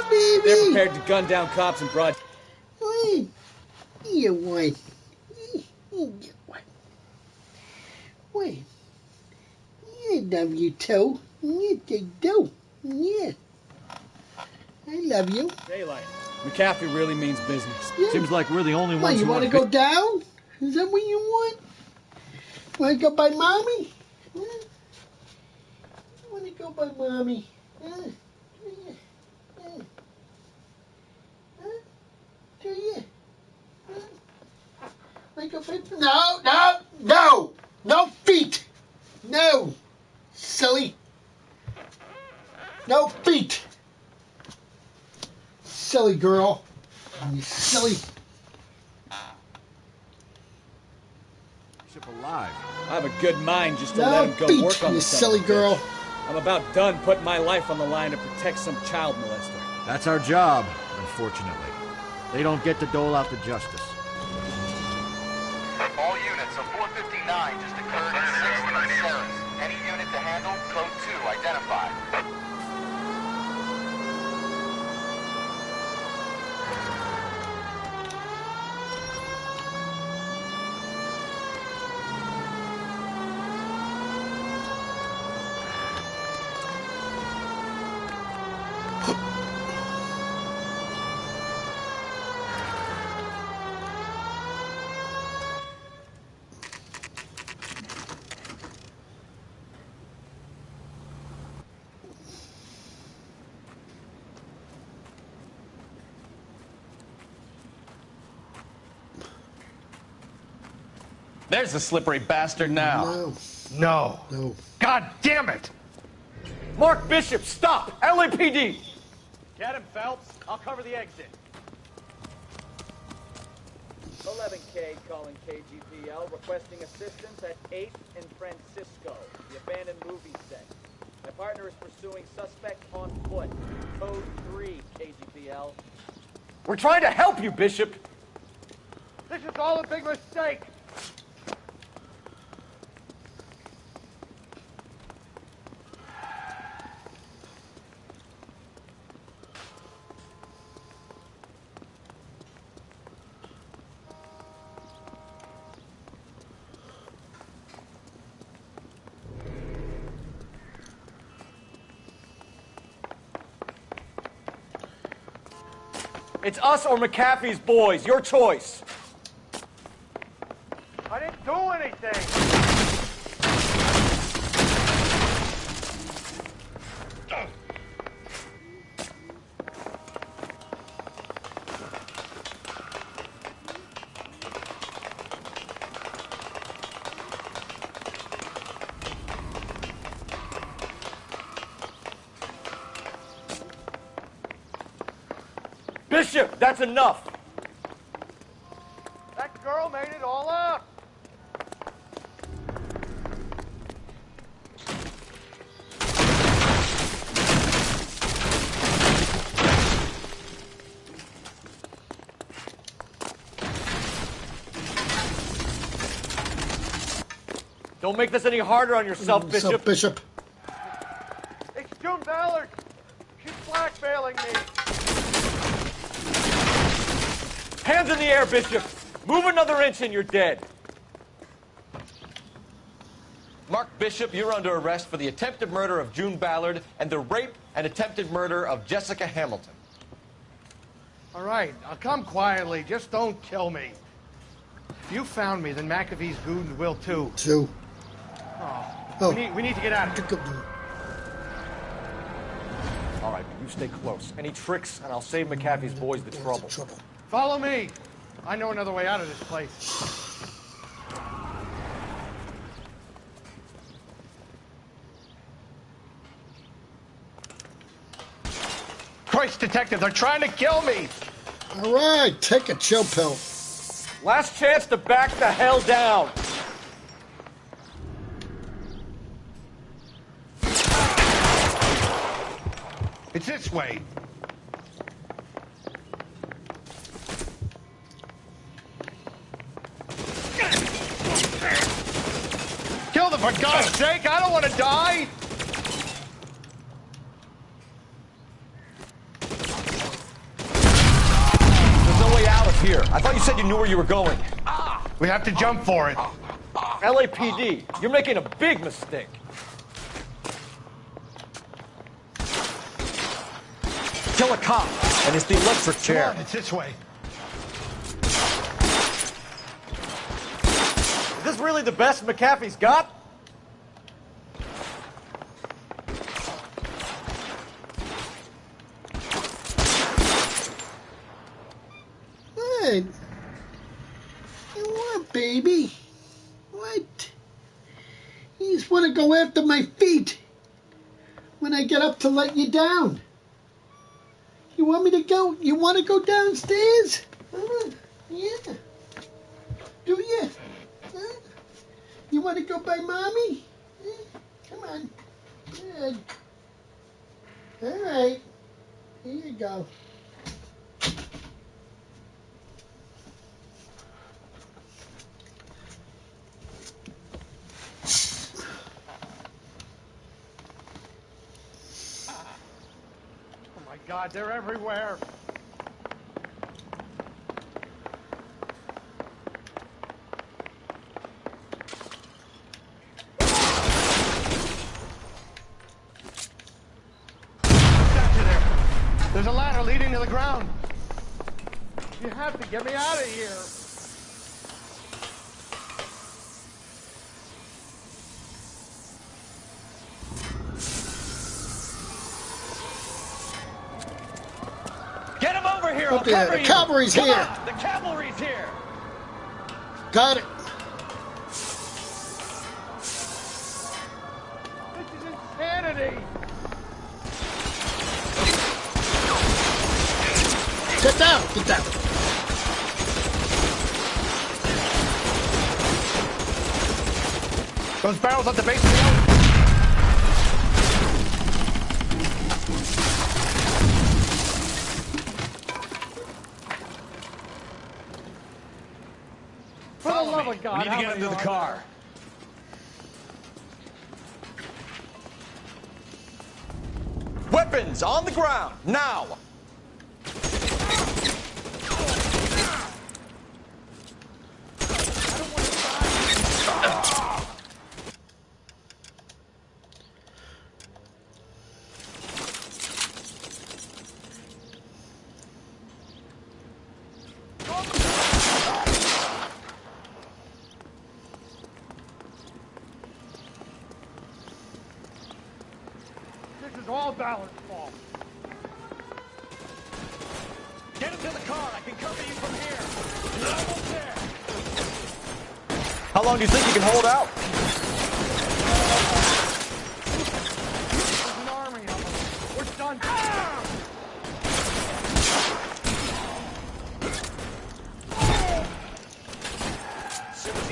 [SPEAKER 12] they're prepared to gun down cops and broad...
[SPEAKER 4] You white. Wait. I love you too. Yeah, they do. Yeah. I love you.
[SPEAKER 12] Daylight. McAfee really means business.
[SPEAKER 4] Yeah.
[SPEAKER 16] Seems like we're the only
[SPEAKER 4] What,
[SPEAKER 16] ones
[SPEAKER 4] you
[SPEAKER 16] who
[SPEAKER 4] want to go down? Is that what you want? Want to go by mommy? Huh? You want to go by mommy? Huh? Do you? Like a fit? No, no, no! No feet! No! Silly! No feet! Silly girl. You silly.
[SPEAKER 16] Bishop alive.
[SPEAKER 12] I have a good mind just to
[SPEAKER 4] No
[SPEAKER 12] let him go
[SPEAKER 4] feet,
[SPEAKER 12] work on
[SPEAKER 4] you
[SPEAKER 12] the
[SPEAKER 4] silly girl.
[SPEAKER 12] I'm about done putting my life on the line to protect some child molester.
[SPEAKER 16] That's our job, unfortunately. They don't get to dole out the justice.
[SPEAKER 9] All units, a 459 just occurred in 6th and Sarah's. Any unit to handle, code 2, identified.
[SPEAKER 2] There's the slippery bastard now.
[SPEAKER 18] No.
[SPEAKER 4] No.
[SPEAKER 2] God damn it! Mark Bishop, stop! LAPD!
[SPEAKER 1] Get him, Phelps. I'll cover the exit. 11K calling KGPL, requesting assistance at 8th and Francisco, the abandoned movie set. My partner is pursuing suspect on foot. Code 3, KGPL.
[SPEAKER 3] We're trying to help you, Bishop.
[SPEAKER 20] This is all a big mistake.
[SPEAKER 3] It's us or McAfee's boys. Your choice.
[SPEAKER 20] I didn't do anything.
[SPEAKER 3] Bishop, that's enough.
[SPEAKER 20] That girl made it all up.
[SPEAKER 3] Don't make this any harder on yourself, Bishop.
[SPEAKER 4] Bishop.
[SPEAKER 20] It's June Ballard. She's blackmailing me.
[SPEAKER 3] Hands in the air, Bishop. Move another inch and you're dead. Mark Bishop, you're under arrest for the attempted murder of June Ballard and the rape and attempted murder of Jessica Hamilton.
[SPEAKER 20] All right, I'll come quietly. Just don't kill me. If you found me, then McAfee's goons will too.
[SPEAKER 4] Oh.
[SPEAKER 20] We need to get out of here.
[SPEAKER 3] All right, you stay close. Any tricks, and I'll save McAfee's boys the trouble.
[SPEAKER 20] Follow me. I know another way out of this place. Christ, detective, they're trying to kill me.
[SPEAKER 4] All right, take a chill pill.
[SPEAKER 3] Last chance to back the hell down.
[SPEAKER 20] It's this way. Kill them, for God's sake! I don't want to die!
[SPEAKER 3] There's no way out of here. I thought you said you knew where you were going.
[SPEAKER 20] We have to jump for it.
[SPEAKER 3] LAPD, you're making a big mistake. Kill a cop, and it's the electric chair.
[SPEAKER 20] Come on, it's this way.
[SPEAKER 3] Is this really the best McAfee's got?
[SPEAKER 4] What? What, baby? What? You just want to go after my feet when I get up to let you down. You want me to go? You want to go downstairs? Yeah. Do you? Huh? You want to go by mommy? Come on. Good. All right. Here you go.
[SPEAKER 20] God, they're everywhere. There's a ladder leading to the ground. You have to get me out of here.
[SPEAKER 3] Get him over here!
[SPEAKER 4] Up there, the cavalry's
[SPEAKER 3] Come
[SPEAKER 4] here.
[SPEAKER 3] on, the cavalry's here!
[SPEAKER 4] Got it.
[SPEAKER 20] This is insanity.
[SPEAKER 4] Get down, get down.
[SPEAKER 20] Those barrels at the base of the elevator.
[SPEAKER 5] For the love of God,
[SPEAKER 12] We need to get into the car.
[SPEAKER 3] Weapons on the ground, now!
[SPEAKER 20] This is all Ballard's fault.
[SPEAKER 12] Get into the car. I can cover you from here. You're almost there.
[SPEAKER 3] How long do you think you can hold out?
[SPEAKER 20] There's an army of them. We're done.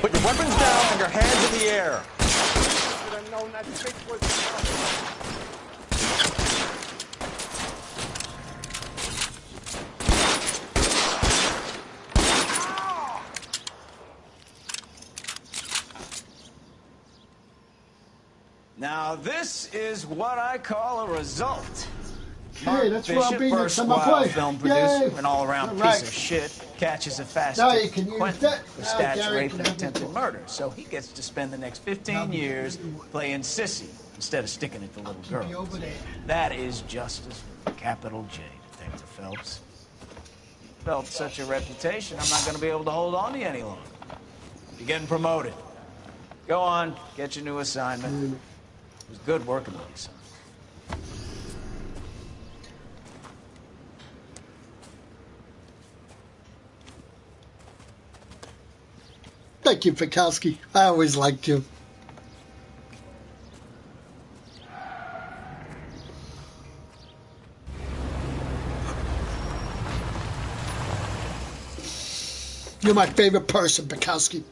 [SPEAKER 3] Put your weapons down and your hands in the air.
[SPEAKER 20] Should have known that bitch was coming.
[SPEAKER 12] Now, this is what I call a result.
[SPEAKER 4] Hey, that's where I'll
[SPEAKER 12] Bishop,
[SPEAKER 4] be next
[SPEAKER 12] first
[SPEAKER 4] time I
[SPEAKER 12] wild
[SPEAKER 4] play.
[SPEAKER 12] film
[SPEAKER 4] Yay.
[SPEAKER 12] producer, an all-around
[SPEAKER 4] All
[SPEAKER 12] piece
[SPEAKER 4] right.
[SPEAKER 12] of shit, catches a fast
[SPEAKER 4] Now
[SPEAKER 12] ticket
[SPEAKER 4] you can use
[SPEAKER 12] Quentin
[SPEAKER 4] that.
[SPEAKER 12] for
[SPEAKER 4] Now
[SPEAKER 12] stats,
[SPEAKER 4] Gary
[SPEAKER 12] rape,
[SPEAKER 4] can
[SPEAKER 12] and
[SPEAKER 4] have the
[SPEAKER 12] attempted
[SPEAKER 4] book.
[SPEAKER 12] murder. So he gets to spend the next 15 years playing sissy instead of sticking it to little girls.
[SPEAKER 4] over there.
[SPEAKER 12] That is justice with a capital J, Detective Phelps. Felt such a reputation, I'm not going to be able to hold on to you any longer. You're getting promoted. Go on, get your new assignment. It was good working with you, son.
[SPEAKER 4] Thank you, Fikowski. I always liked you. You're my favorite person, Bukowski.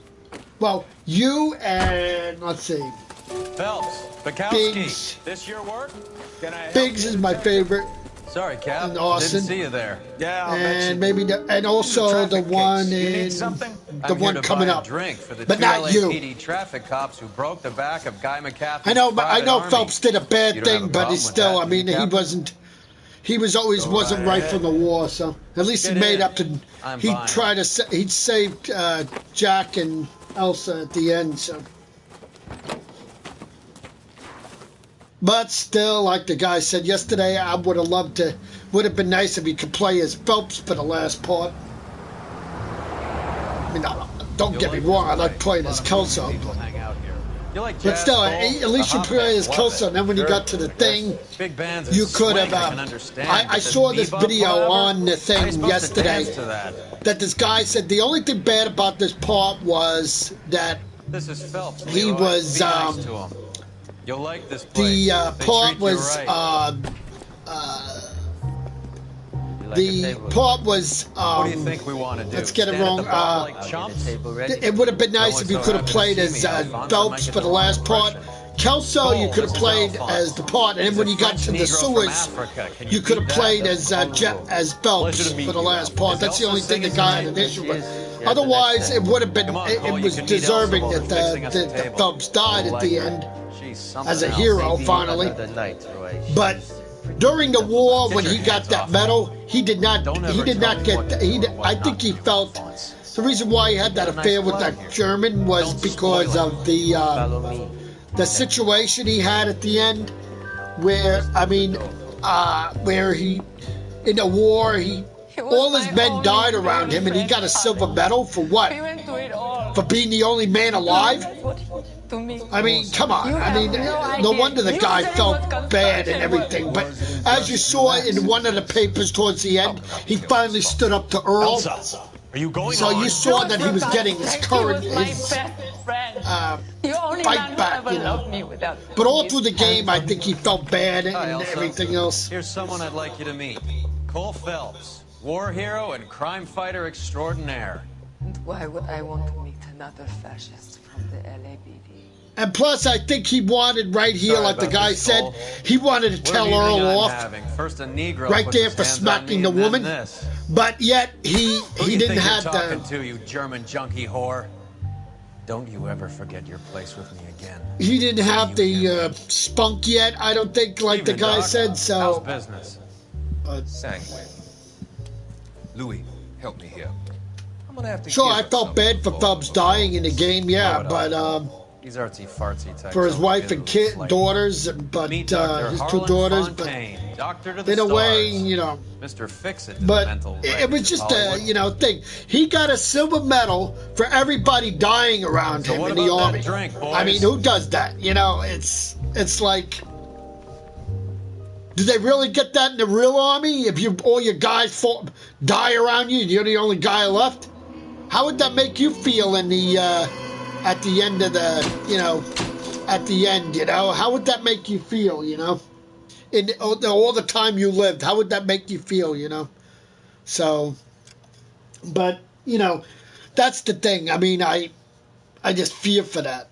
[SPEAKER 4] Well, you and, let's see,
[SPEAKER 2] Phelps, Bukowski,
[SPEAKER 4] Biggs.
[SPEAKER 2] this your work? Can I
[SPEAKER 4] Biggs is my favorite.
[SPEAKER 2] Sorry, Cap.
[SPEAKER 4] And Austin.
[SPEAKER 2] Didn't see you there.
[SPEAKER 12] Yeah, I'll
[SPEAKER 4] And maybe and also the one in the
[SPEAKER 2] I'm
[SPEAKER 4] one
[SPEAKER 2] here to
[SPEAKER 4] coming
[SPEAKER 2] buy a
[SPEAKER 4] up.
[SPEAKER 2] drink for the
[SPEAKER 4] But
[SPEAKER 2] two
[SPEAKER 4] not you.
[SPEAKER 2] LAPD traffic cops who broke the back of Guy McCaffrey's
[SPEAKER 4] I know, but I
[SPEAKER 2] private
[SPEAKER 4] know
[SPEAKER 2] army.
[SPEAKER 4] Phelps did a bad
[SPEAKER 2] You don't have
[SPEAKER 4] thing,
[SPEAKER 2] a
[SPEAKER 4] but
[SPEAKER 2] problem
[SPEAKER 4] he's
[SPEAKER 2] with
[SPEAKER 4] still.
[SPEAKER 2] that,
[SPEAKER 4] I mean,
[SPEAKER 2] do you,
[SPEAKER 4] he
[SPEAKER 2] Cap?
[SPEAKER 4] wasn't. He was always
[SPEAKER 2] Go
[SPEAKER 4] wasn't
[SPEAKER 2] right
[SPEAKER 4] right from the war, so at least he
[SPEAKER 2] Get
[SPEAKER 4] made
[SPEAKER 2] in.
[SPEAKER 4] up to.
[SPEAKER 2] I'm
[SPEAKER 4] He
[SPEAKER 2] buying.
[SPEAKER 4] tried to. He saved Jack and Elsa at the end, so. But still, like the guy said yesterday, I would have loved to. Would have been nice if he could play as Phelps for the last part. I mean, don't get me wrong. I like playing as Kelso.
[SPEAKER 2] You like
[SPEAKER 4] But
[SPEAKER 2] jazz,
[SPEAKER 4] still,
[SPEAKER 2] soul,
[SPEAKER 4] at least
[SPEAKER 2] the
[SPEAKER 4] you
[SPEAKER 2] hop
[SPEAKER 4] play
[SPEAKER 2] band,
[SPEAKER 4] as
[SPEAKER 2] love
[SPEAKER 4] Kelso.
[SPEAKER 2] it.
[SPEAKER 4] And then when you
[SPEAKER 2] Sure,
[SPEAKER 4] got to the thing,
[SPEAKER 2] Big bands and
[SPEAKER 4] you could
[SPEAKER 2] swing,
[SPEAKER 4] have.
[SPEAKER 2] I can understand.
[SPEAKER 4] I
[SPEAKER 2] but
[SPEAKER 4] saw
[SPEAKER 2] the
[SPEAKER 4] this
[SPEAKER 2] bebop,
[SPEAKER 4] video
[SPEAKER 2] whatever,
[SPEAKER 4] on the
[SPEAKER 2] how you
[SPEAKER 4] thing
[SPEAKER 2] supposed to
[SPEAKER 4] yesterday
[SPEAKER 2] dance to that?
[SPEAKER 4] that this guy said the only thing bad about this part was that
[SPEAKER 2] This is Phelps.
[SPEAKER 4] he
[SPEAKER 2] Leroy.
[SPEAKER 4] was,
[SPEAKER 2] Be nice to him. You'll like this place.
[SPEAKER 4] the
[SPEAKER 2] They
[SPEAKER 4] part
[SPEAKER 2] treat you
[SPEAKER 4] was
[SPEAKER 2] right.
[SPEAKER 4] the part was.
[SPEAKER 2] What do you think we want to do?
[SPEAKER 4] Let's get it
[SPEAKER 2] Stand at
[SPEAKER 4] wrong.
[SPEAKER 2] the bottom like chumps?
[SPEAKER 4] It would have been nice
[SPEAKER 2] No
[SPEAKER 4] if you
[SPEAKER 2] one's
[SPEAKER 4] could
[SPEAKER 2] so
[SPEAKER 4] have
[SPEAKER 2] happy to
[SPEAKER 4] played
[SPEAKER 2] see
[SPEAKER 4] as
[SPEAKER 2] me, Alphonse. I
[SPEAKER 4] Phelps
[SPEAKER 2] might get
[SPEAKER 4] for the
[SPEAKER 2] the
[SPEAKER 4] last
[SPEAKER 2] wrong
[SPEAKER 4] part. Kelso,
[SPEAKER 2] Cole,
[SPEAKER 4] you could have
[SPEAKER 2] this is
[SPEAKER 4] played
[SPEAKER 2] Alphonse.
[SPEAKER 4] as the part, and
[SPEAKER 2] He's
[SPEAKER 4] when
[SPEAKER 2] a
[SPEAKER 4] you got
[SPEAKER 2] French
[SPEAKER 4] to the
[SPEAKER 2] Negro from
[SPEAKER 4] sewers,
[SPEAKER 2] Africa. Can
[SPEAKER 4] you
[SPEAKER 2] you
[SPEAKER 4] could have
[SPEAKER 2] beat
[SPEAKER 4] played
[SPEAKER 2] that?
[SPEAKER 4] as Phelps
[SPEAKER 2] Pleasure to meet
[SPEAKER 4] for the
[SPEAKER 2] you,
[SPEAKER 4] last
[SPEAKER 2] Alphonse.
[SPEAKER 4] part.
[SPEAKER 2] Is
[SPEAKER 4] That's the
[SPEAKER 2] Elsa
[SPEAKER 4] only thing the
[SPEAKER 2] singing
[SPEAKER 4] guy had
[SPEAKER 2] tonight?
[SPEAKER 4] an issue with.
[SPEAKER 2] Yes,
[SPEAKER 4] Otherwise,
[SPEAKER 2] the
[SPEAKER 4] it would have been.
[SPEAKER 2] Come on,
[SPEAKER 4] It
[SPEAKER 2] Cole, you
[SPEAKER 4] was
[SPEAKER 2] can meet Elsa
[SPEAKER 4] deserving
[SPEAKER 2] while
[SPEAKER 4] that
[SPEAKER 2] we're fixing us a
[SPEAKER 4] the
[SPEAKER 2] table.
[SPEAKER 4] Phelps died
[SPEAKER 2] You'll
[SPEAKER 4] at the
[SPEAKER 2] like
[SPEAKER 4] end
[SPEAKER 2] her. She's something
[SPEAKER 4] as a
[SPEAKER 2] else.
[SPEAKER 4] hero finally. But during the war, when he got that medal, he did not. He did not get. I think he felt. The reason why he had that affair with that German was because of the situation he had at the end, where where he in the war all his men died around him, and he got a silver medal for what? For being the only man alive? I mean, come on. I mean, no wonder the guy felt bad and everything. But as you saw in one of the papers towards the end, he finally stood up to Earl.
[SPEAKER 2] Are you going
[SPEAKER 4] So
[SPEAKER 2] on?
[SPEAKER 4] you saw that he was getting his current fight back, you know. But all through the game, I think he felt bad
[SPEAKER 2] Hi,
[SPEAKER 4] and
[SPEAKER 2] Elsa.
[SPEAKER 4] everything else.
[SPEAKER 2] Here's someone I'd like you to meet. Cole Phelps, war hero and crime fighter extraordinaire.
[SPEAKER 21] And why would I want to meet another fascist from the LAPD?
[SPEAKER 4] And plus, I think he wanted right here,
[SPEAKER 3] Sorry
[SPEAKER 4] like the
[SPEAKER 3] about
[SPEAKER 4] guy
[SPEAKER 3] this,
[SPEAKER 4] said,
[SPEAKER 3] Cole.
[SPEAKER 4] he wanted to
[SPEAKER 3] What
[SPEAKER 4] tell
[SPEAKER 3] do you think
[SPEAKER 4] Earl
[SPEAKER 3] I'm
[SPEAKER 4] off
[SPEAKER 3] having? First a Negro
[SPEAKER 4] right
[SPEAKER 3] puts
[SPEAKER 4] there
[SPEAKER 3] his
[SPEAKER 4] for
[SPEAKER 3] hands on
[SPEAKER 4] smacking
[SPEAKER 3] me,
[SPEAKER 4] the
[SPEAKER 3] and then
[SPEAKER 4] woman.
[SPEAKER 3] this.
[SPEAKER 4] But yet, he
[SPEAKER 3] Who do you
[SPEAKER 4] didn't
[SPEAKER 3] think
[SPEAKER 4] have
[SPEAKER 3] you're talking
[SPEAKER 4] the...
[SPEAKER 3] to, you German junkie whore? Don't you ever forget your place with me again.
[SPEAKER 4] He didn't have the spunk yet, I don't think, like the
[SPEAKER 3] Evening,
[SPEAKER 4] guy
[SPEAKER 3] Doc.
[SPEAKER 4] said, so...
[SPEAKER 3] How's business?
[SPEAKER 21] Sanguine. Louis, help me here.
[SPEAKER 3] I'm gonna have to
[SPEAKER 4] Sure,
[SPEAKER 3] give
[SPEAKER 4] I
[SPEAKER 3] her
[SPEAKER 4] felt bad for Thubbs dying in the game, yeah, but
[SPEAKER 3] These artsy-fartsy types
[SPEAKER 4] for his
[SPEAKER 3] don't
[SPEAKER 4] wife
[SPEAKER 3] give
[SPEAKER 4] and
[SPEAKER 3] a flight.
[SPEAKER 4] daughters, but
[SPEAKER 3] Meet Dr.
[SPEAKER 4] his two
[SPEAKER 3] Harlan
[SPEAKER 4] daughters,
[SPEAKER 3] Fontaine, doctor to
[SPEAKER 4] but
[SPEAKER 3] the
[SPEAKER 4] in a way,
[SPEAKER 3] stars.
[SPEAKER 4] you know...
[SPEAKER 3] Mr. Fix-It to the
[SPEAKER 4] But
[SPEAKER 3] mental
[SPEAKER 4] it was
[SPEAKER 3] wreckage
[SPEAKER 4] just
[SPEAKER 3] of
[SPEAKER 4] a,
[SPEAKER 3] Hollywood.
[SPEAKER 4] you know, thing. He got a silver medal for everybody dying around
[SPEAKER 3] So
[SPEAKER 4] him
[SPEAKER 3] what
[SPEAKER 4] in the
[SPEAKER 3] about that
[SPEAKER 4] army.
[SPEAKER 3] drink, boys?
[SPEAKER 4] I mean, who does that? You know, it's like... Do they really get that in the real army? If all your guys die around you, you're the only guy left? How would that make you feel in the at the end of the, you know, at the end, you know? How would that make you feel, you know? In all the time you lived, how would that make you feel, you know? So, but, you know, that's the thing. I mean, I just fear for that.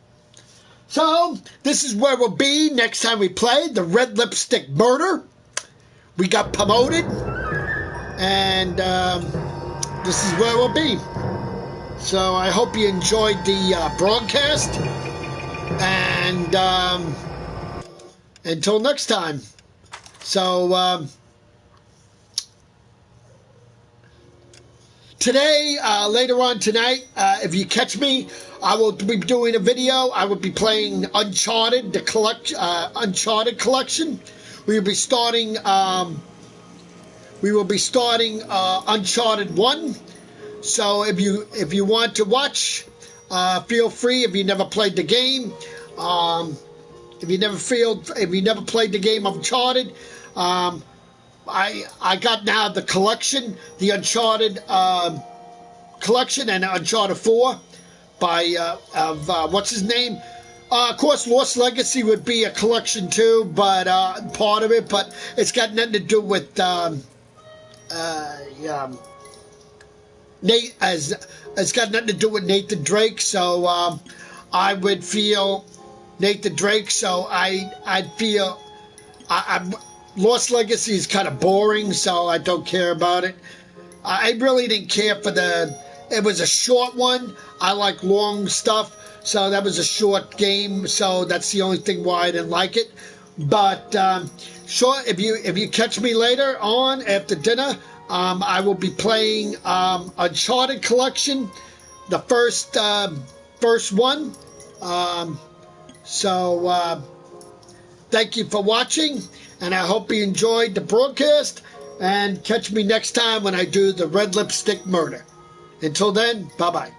[SPEAKER 4] So, this is where we'll be next time we play the Red Lipstick Murder. We got promoted, and this is where we'll be. So, I hope you enjoyed the broadcast, and until next time. So, today, later on tonight, if you catch me, I will be doing a video. I will be playing Uncharted, the Uncharted collection. We will be starting Uncharted 1. So if you want to watch, feel free. If you never played the game, if you never played the game Uncharted, I got now the collection, the Uncharted collection, and Uncharted 4 by what's his name? Of course, Lost Legacy would be a collection too, but part of it. But it's got nothing to do with Nate. It's got nothing to do with Nathan Drake. So I would feel Nathan Drake. So I'd feel I'm. Lost Legacy is kind of boring, so I don't care about it. I really didn't care for it was a short one. I like long stuff, so that was a short game, so that's the only thing why I didn't like it. But sure, if you catch me later on after dinner, I will be playing Uncharted Collection, the first one. Thank you for watching, and I hope you enjoyed the broadcast, and catch me next time when I do the Red Lipstick Murder. Until then, bye-bye.